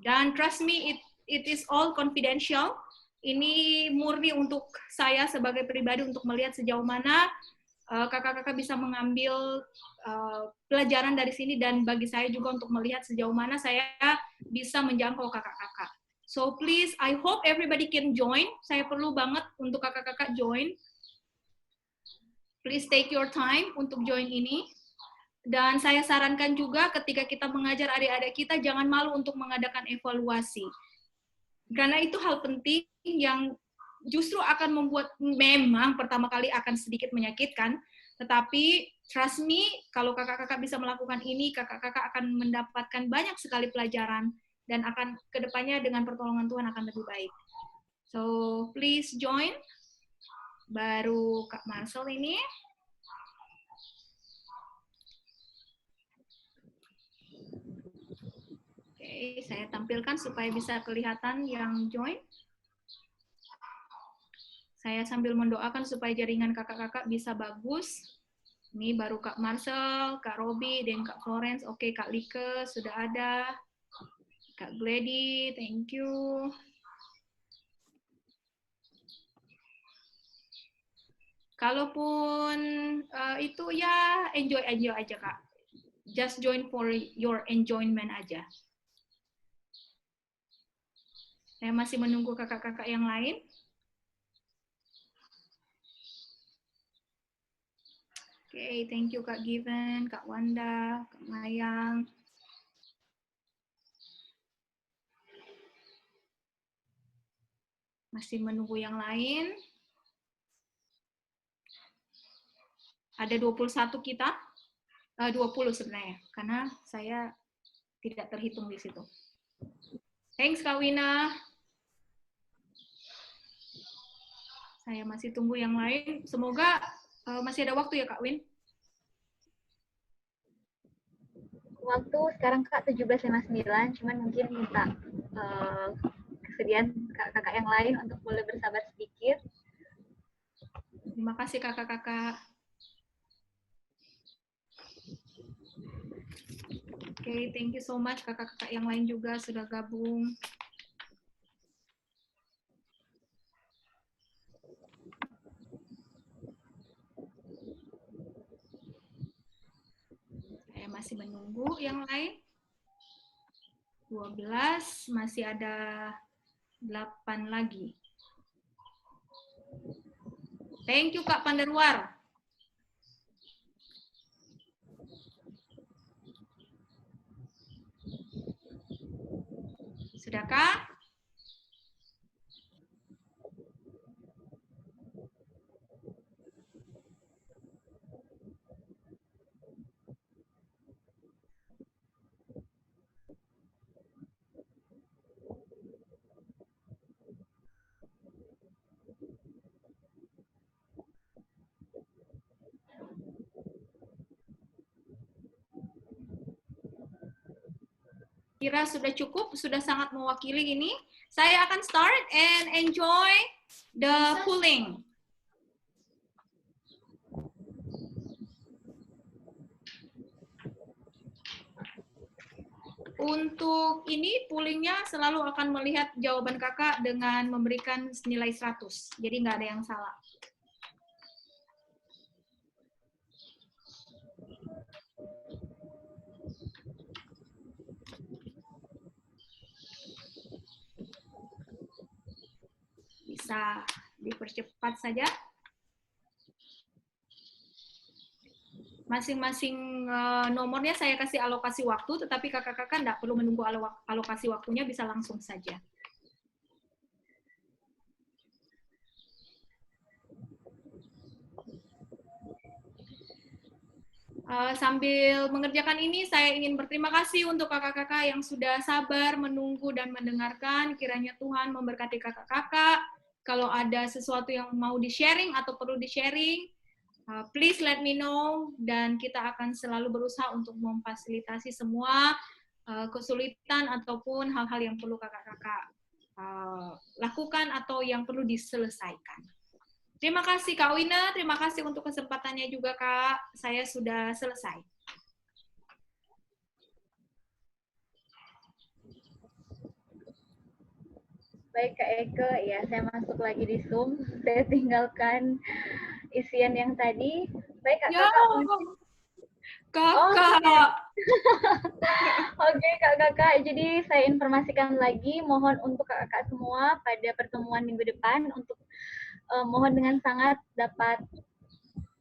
Dan trust me, it is all confidential. Ini murni untuk saya sebagai pribadi untuk melihat sejauh mana kakak-kakak bisa mengambil pelajaran dari sini, dan bagi saya juga untuk melihat sejauh mana saya bisa menjangkau kakak-kakak. So please, I hope everybody can join. Saya perlu banget untuk kakak-kakak join. Please take your time untuk join ini. Dan saya sarankan juga ketika kita mengajar adik-adik kita, jangan malu untuk mengadakan evaluasi. Karena itu hal penting yang justru akan membuat, memang pertama kali akan sedikit menyakitkan, tetapi trust me, kalau kakak-kakak bisa melakukan ini, kakak-kakak akan mendapatkan banyak sekali pelajaran, dan akan kedepannya dengan pertolongan Tuhan akan lebih baik. So please join. Baru Kak Marcel ini. Oke, saya tampilkan supaya bisa kelihatan yang join. Saya sambil mendoakan supaya jaringan kakak-kakak bisa bagus. Ini baru Kak Marcel, Kak Robi, dan Kak Florence. Oke, Kak Like sudah ada. Kak Glady, thank you. Kalaupun itu ya enjoy aja Kak. Just join for your enjoyment aja. Saya masih menunggu kakak-kakak yang lain. Oke, thank you Kak Given, Kak Wanda, Kak Mayang. Masih menunggu yang lain. Ada 21 kita. 20 sebenarnya, karena saya tidak terhitung di situ. Thanks Kak Wina. Saya masih tunggu yang lain. Semoga Masih ada waktu ya Kak Win? Waktu sekarang Kak 17.59, cuman mungkin minta kesediaan kakak yang lain untuk boleh bersabar sedikit. Terima kasih kakak-kakak. Oke, thank you so much kakak-kakak yang lain juga sudah gabung. Saya masih menunggu yang lain. 12, masih ada 8 lagi. Thank you Kak Panderwar. Sudahkah? Kira sudah cukup, sudah sangat mewakili ini. Saya akan start and enjoy the pooling. Untuk ini, poolingnya selalu akan melihat jawaban kakak dengan memberikan nilai 100. Jadi nggak ada yang salah. Bisa dipercepat saja. Masing-masing nomornya saya kasih alokasi waktu, tetapi kakak-kakak nggak perlu menunggu alokasi waktunya, bisa langsung saja. Sambil mengerjakan ini, saya ingin berterima kasih untuk kakak-kakak yang sudah sabar menunggu dan mendengarkan. Kiranya Tuhan memberkati kakak-kakak. Kalau ada sesuatu yang mau di-sharing atau perlu di-sharing, please let me know, dan kita akan selalu berusaha untuk memfasilitasi semua kesulitan ataupun hal-hal yang perlu kakak-kakak lakukan atau yang perlu diselesaikan. Terima kasih Kak Wina, terima kasih untuk kesempatannya juga Kak. Saya sudah selesai. Baik Kak Eke, ya saya masuk lagi di Zoom. Saya tinggalkan isian yang tadi. Baik Kak-kakak. Kakak. Oke Kak-kakak, jadi saya informasikan lagi, mohon untuk kakak semua pada pertemuan minggu depan untuk mohon dengan sangat dapat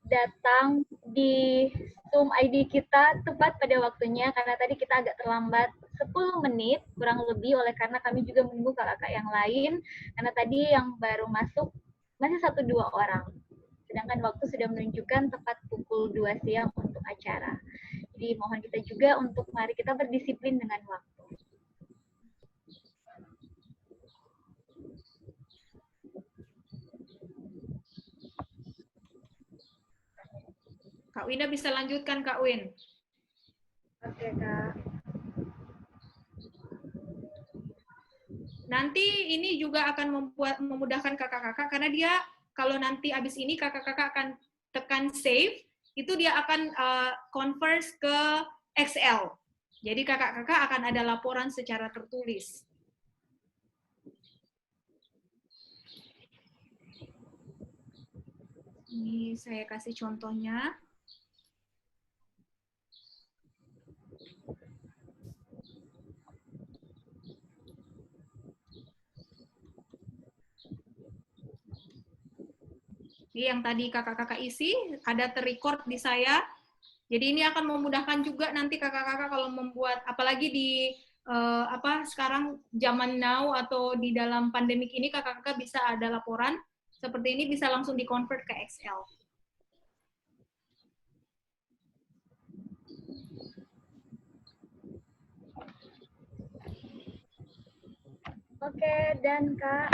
datang di Zoom ID kita tepat pada waktunya, karena tadi kita agak terlambat 10 menit kurang lebih, oleh karena kami juga menunggu kakak-kakak yang lain, karena tadi yang baru masuk masih 1-2 orang. Sedangkan waktu sudah menunjukkan tepat pukul 2 siang untuk acara. Jadi mohon kita juga untuk mari kita berdisiplin dengan waktu. Kak Wina bisa lanjutkan Kak Win. Oke Kak. Nanti ini juga akan memudahkan kakak-kakak, karena dia kalau nanti habis ini kakak-kakak akan tekan save, itu dia akan convert ke Excel. Jadi kakak-kakak akan ada laporan secara tertulis. Ini saya kasih contohnya. Ini yang tadi kakak-kakak isi, ada terrecord di saya. Jadi ini akan memudahkan juga nanti kakak-kakak kalau membuat, apalagi di sekarang zaman now atau di dalam pandemik ini, kakak-kakak bisa ada laporan seperti ini, bisa langsung di-convert ke Excel. Oke, dan Kak.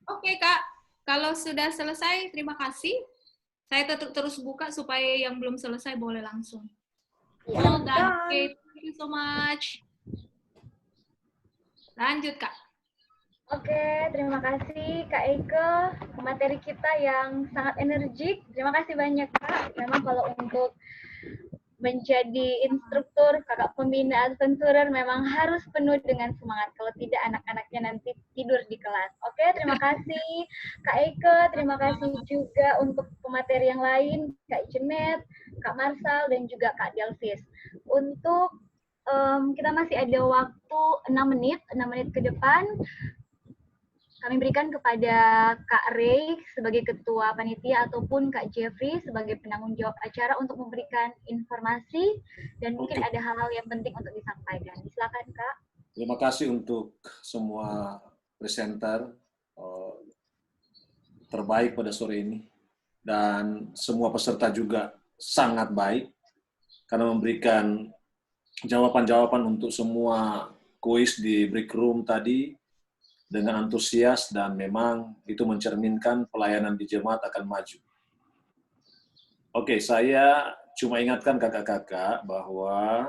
Oke Kak, kalau sudah selesai, terima kasih. Saya terus buka supaya yang belum selesai boleh langsung. Ya. Well done. Okay, thank you so much. Lanjut, Kak. Oke, terima kasih Kak Eike, materi kita yang sangat energik. Terima kasih banyak Kak. Memang kalau untuk menjadi instruktur, kakak pembina adventurer memang harus penuh dengan semangat. Kalau tidak anak-anaknya nanti tidur di kelas. Oke, terima kasih Kak Eike, terima kasih juga untuk pemateri yang lain, Kak Jenet, Kak Marsal, dan juga Kak Delvis. Untuk kita masih ada waktu 6 menit ke depan. Kami berikan kepada Kak Ray sebagai ketua panitia ataupun Kak Jeffrey sebagai penanggung jawab acara untuk memberikan informasi dan mungkin ada hal-hal yang penting untuk disampaikan. Silakan Kak. Terima kasih untuk semua presenter terbaik pada sore ini. Dan semua peserta juga sangat baik karena memberikan jawaban-jawaban untuk semua kuis di break room tadi dengan antusias, dan memang itu mencerminkan pelayanan di jemaat akan maju. Oke, saya cuma ingatkan kakak-kakak bahwa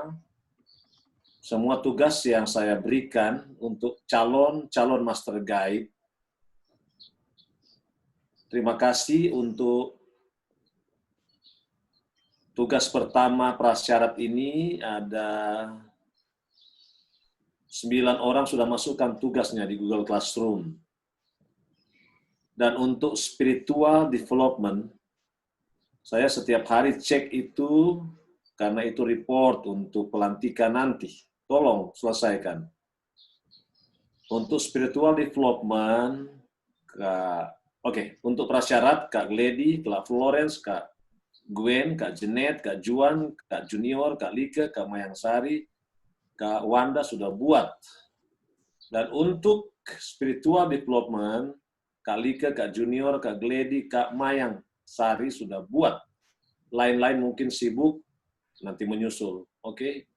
semua tugas yang saya berikan untuk calon master guide, terima kasih untuk tugas pertama prasyarat ini. Ada 9 orang sudah masukkan tugasnya di Google Classroom. Dan untuk spiritual development, saya setiap hari cek itu, karena itu report untuk pelantikan nanti. Tolong selesaikan. Untuk spiritual development, untuk prasyarat, Kak Gledy, Kak Florence, Kak Gwen, Kak Jenet, Kak Juan, Kak Junior, Kak Like, Kak Mayangsari, Kak Wanda sudah buat. Dan untuk spiritual development, Kak Lika, Kak Junior, Kak Gledy, Kak Mayang Sari sudah buat. Lain-lain mungkin sibuk, nanti menyusul. Oke?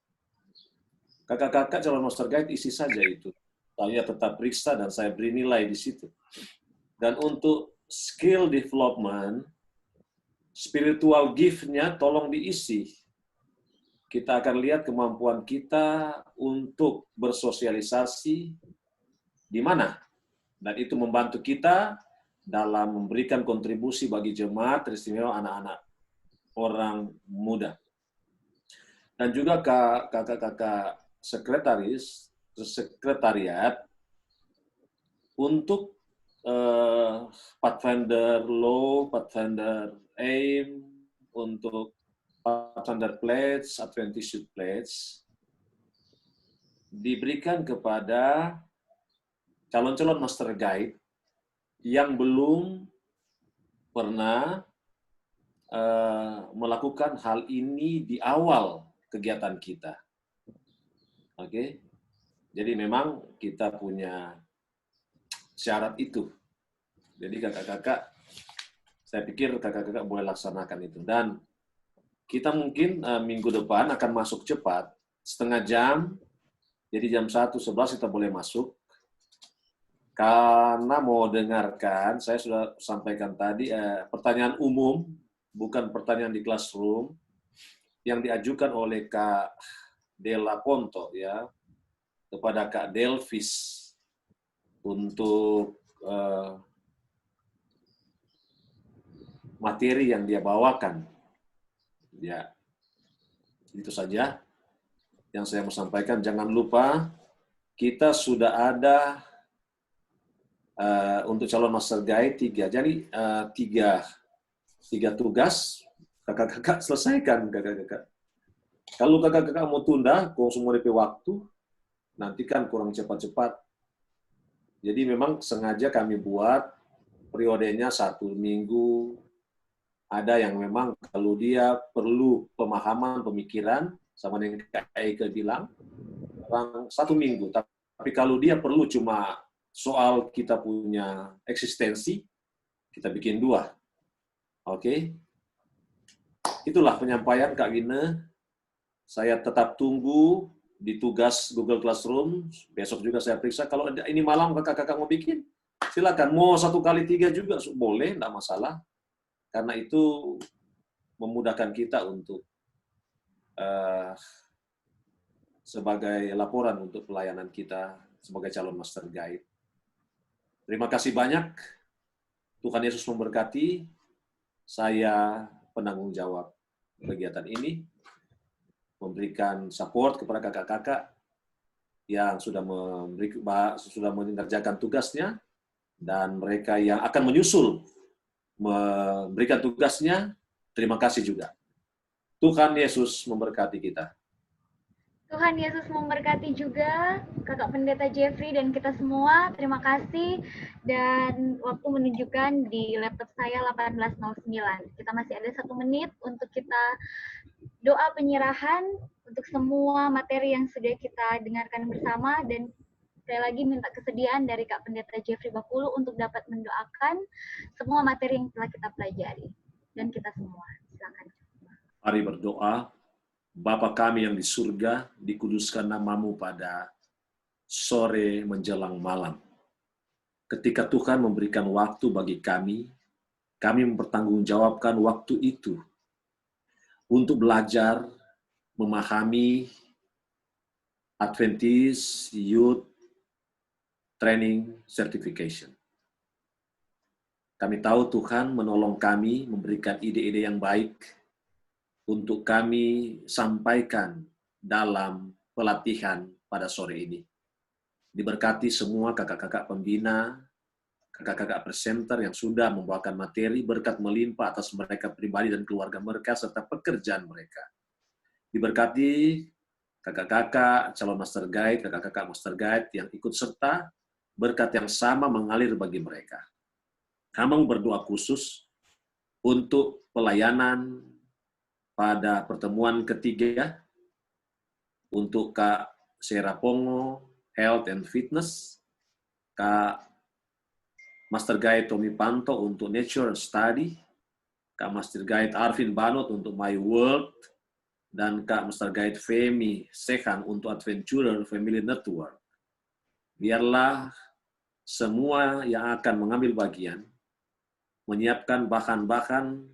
Kakak-kakak calon master guide isi saja itu. Saya tetap periksa dan saya beri nilai di situ. Dan untuk skill development, spiritual gift-nya tolong diisi. Kita akan lihat kemampuan kita untuk bersosialisasi di mana. Dan itu membantu kita dalam memberikan kontribusi bagi jemaat, teristimewa anak-anak orang muda. Dan juga kakak-kakak sekretariat untuk Pathfinder Law, Pathfinder Aim, untuk Pathfinder Pledge, Apprenticeship Pledge, diberikan kepada calon-calon master guide yang belum pernah melakukan hal ini di awal kegiatan kita. Oke? Jadi memang kita punya syarat itu. Jadi kakak-kakak, saya pikir kakak-kakak boleh laksanakan itu. Dan kita mungkin minggu depan akan masuk cepat, setengah jam, jadi jam 1:11 kita boleh masuk. Karena mau dengarkan, saya sudah sampaikan tadi, pertanyaan umum, bukan pertanyaan di classroom, yang diajukan oleh Kak Della Ponto, ya, kepada Kak Delvis untuk materi yang dia bawakan. Ya, itu saja yang saya mau sampaikan. Jangan lupa, kita sudah ada untuk calon master guide 3. Jadi 3 tugas, kakak-kakak selesaikan, kakak-kakak. Kalau kakak-kakak mau tunda, kalau semua DP waktu, nanti kan kurang cepat-cepat. Jadi memang sengaja kami buat periodenya 1 minggu. Ada yang memang kalau dia perlu pemahaman, pemikiran, sama dengan Kak Eike bilang, 1 minggu. Tapi kalau dia perlu cuma soal kita punya eksistensi, kita bikin 2. Oke? Itulah penyampaian Kak Gine. Saya tetap tunggu di tugas Google Classroom. Besok juga saya periksa. Kalau ini malam kakak-kakak mau bikin, silakan. Mau 1 kali 3 juga boleh, enggak masalah. Karena itu memudahkan kita untuk sebagai laporan untuk pelayanan kita sebagai calon master guide. Terima kasih banyak. Tuhan Yesus memberkati. Saya penanggung jawab kegiatan ini, memberikan support kepada kakak-kakak yang sudah mengerjakan tugasnya, dan mereka yang akan menyusul memberikan tugasnya, terima kasih juga. Tuhan Yesus memberkati kita. Tuhan Yesus memberkati juga Kakak Pendeta Jeffrey dan kita semua. Terima kasih. Dan waktu menunjukkan di laptop saya 18.09. Kita masih ada 1 menit untuk kita doa penyerahan untuk semua materi yang sudah kita dengarkan bersama. Dan sekali lagi minta kesediaan dari Kak Pendeta Jeffrey Bakulu untuk dapat mendoakan semua materi yang telah kita pelajari. Dan kita semua. Silakan. Mari berdoa. Bapa kami yang di surga, dikuduskan namamu pada sore menjelang malam. Ketika Tuhan memberikan waktu bagi kami mempertanggungjawabkan waktu itu untuk belajar, memahami Adventist Youth Training Certification. Kami tahu Tuhan menolong kami, memberikan ide-ide yang baik untuk kami sampaikan dalam pelatihan pada sore ini. Diberkati semua kakak-kakak pembina, kakak-kakak presenter yang sudah membawakan materi, berkat melimpah atas mereka pribadi dan keluarga mereka, serta pekerjaan mereka. Diberkati kakak-kakak calon master guide, kakak-kakak master guide yang ikut serta, berkat yang sama mengalir bagi mereka. Kami berdoa khusus untuk pelayanan pada pertemuan ketiga untuk Kak Serapongo, Health and Fitness, Kak Master Guide Tommy Panto untuk Nature Study, Kak Master Guide Arvin Banot untuk My World, dan Kak Master Guide Femi Sehan untuk Adventurer Family Network. Biarlah semua yang akan mengambil bagian menyiapkan bahan-bahan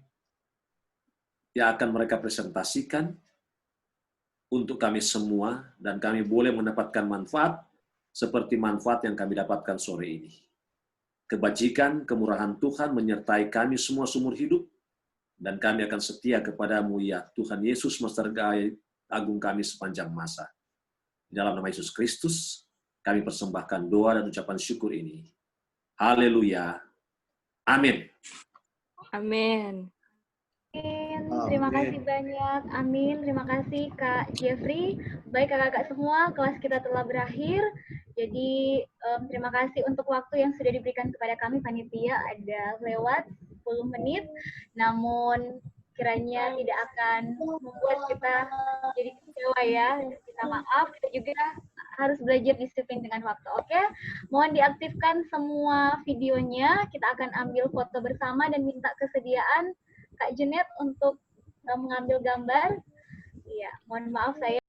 yang akan mereka presentasikan untuk kami semua, dan kami boleh mendapatkan manfaat seperti manfaat yang kami dapatkan sore ini. Kebajikan, kemurahan Tuhan menyertai kami semua seumur hidup, dan kami akan setia kepadamu ya Tuhan Yesus, Master Guide Agung kami sepanjang masa. Dalam nama Yesus Kristus, kami persembahkan doa dan ucapan syukur ini. Haleluya. Amin. Amin. Terima kasih banyak. Amin. Terima kasih Kak Jeffrey. Baik kakak-kakak semua, kelas kita telah berakhir. Jadi terima kasih untuk waktu yang sudah diberikan kepada kami panitia. Ada lewat 10 menit. Namun kiranya tidak akan membuat kita jadi kecewa ya. Kita maaf. Kita juga harus belajar disiplin dengan waktu. Oke? Mohon diaktifkan semua videonya. Kita akan ambil foto bersama dan minta kesediaan Kak Jenet untuk mengambil gambar. Iya, mohon maaf saya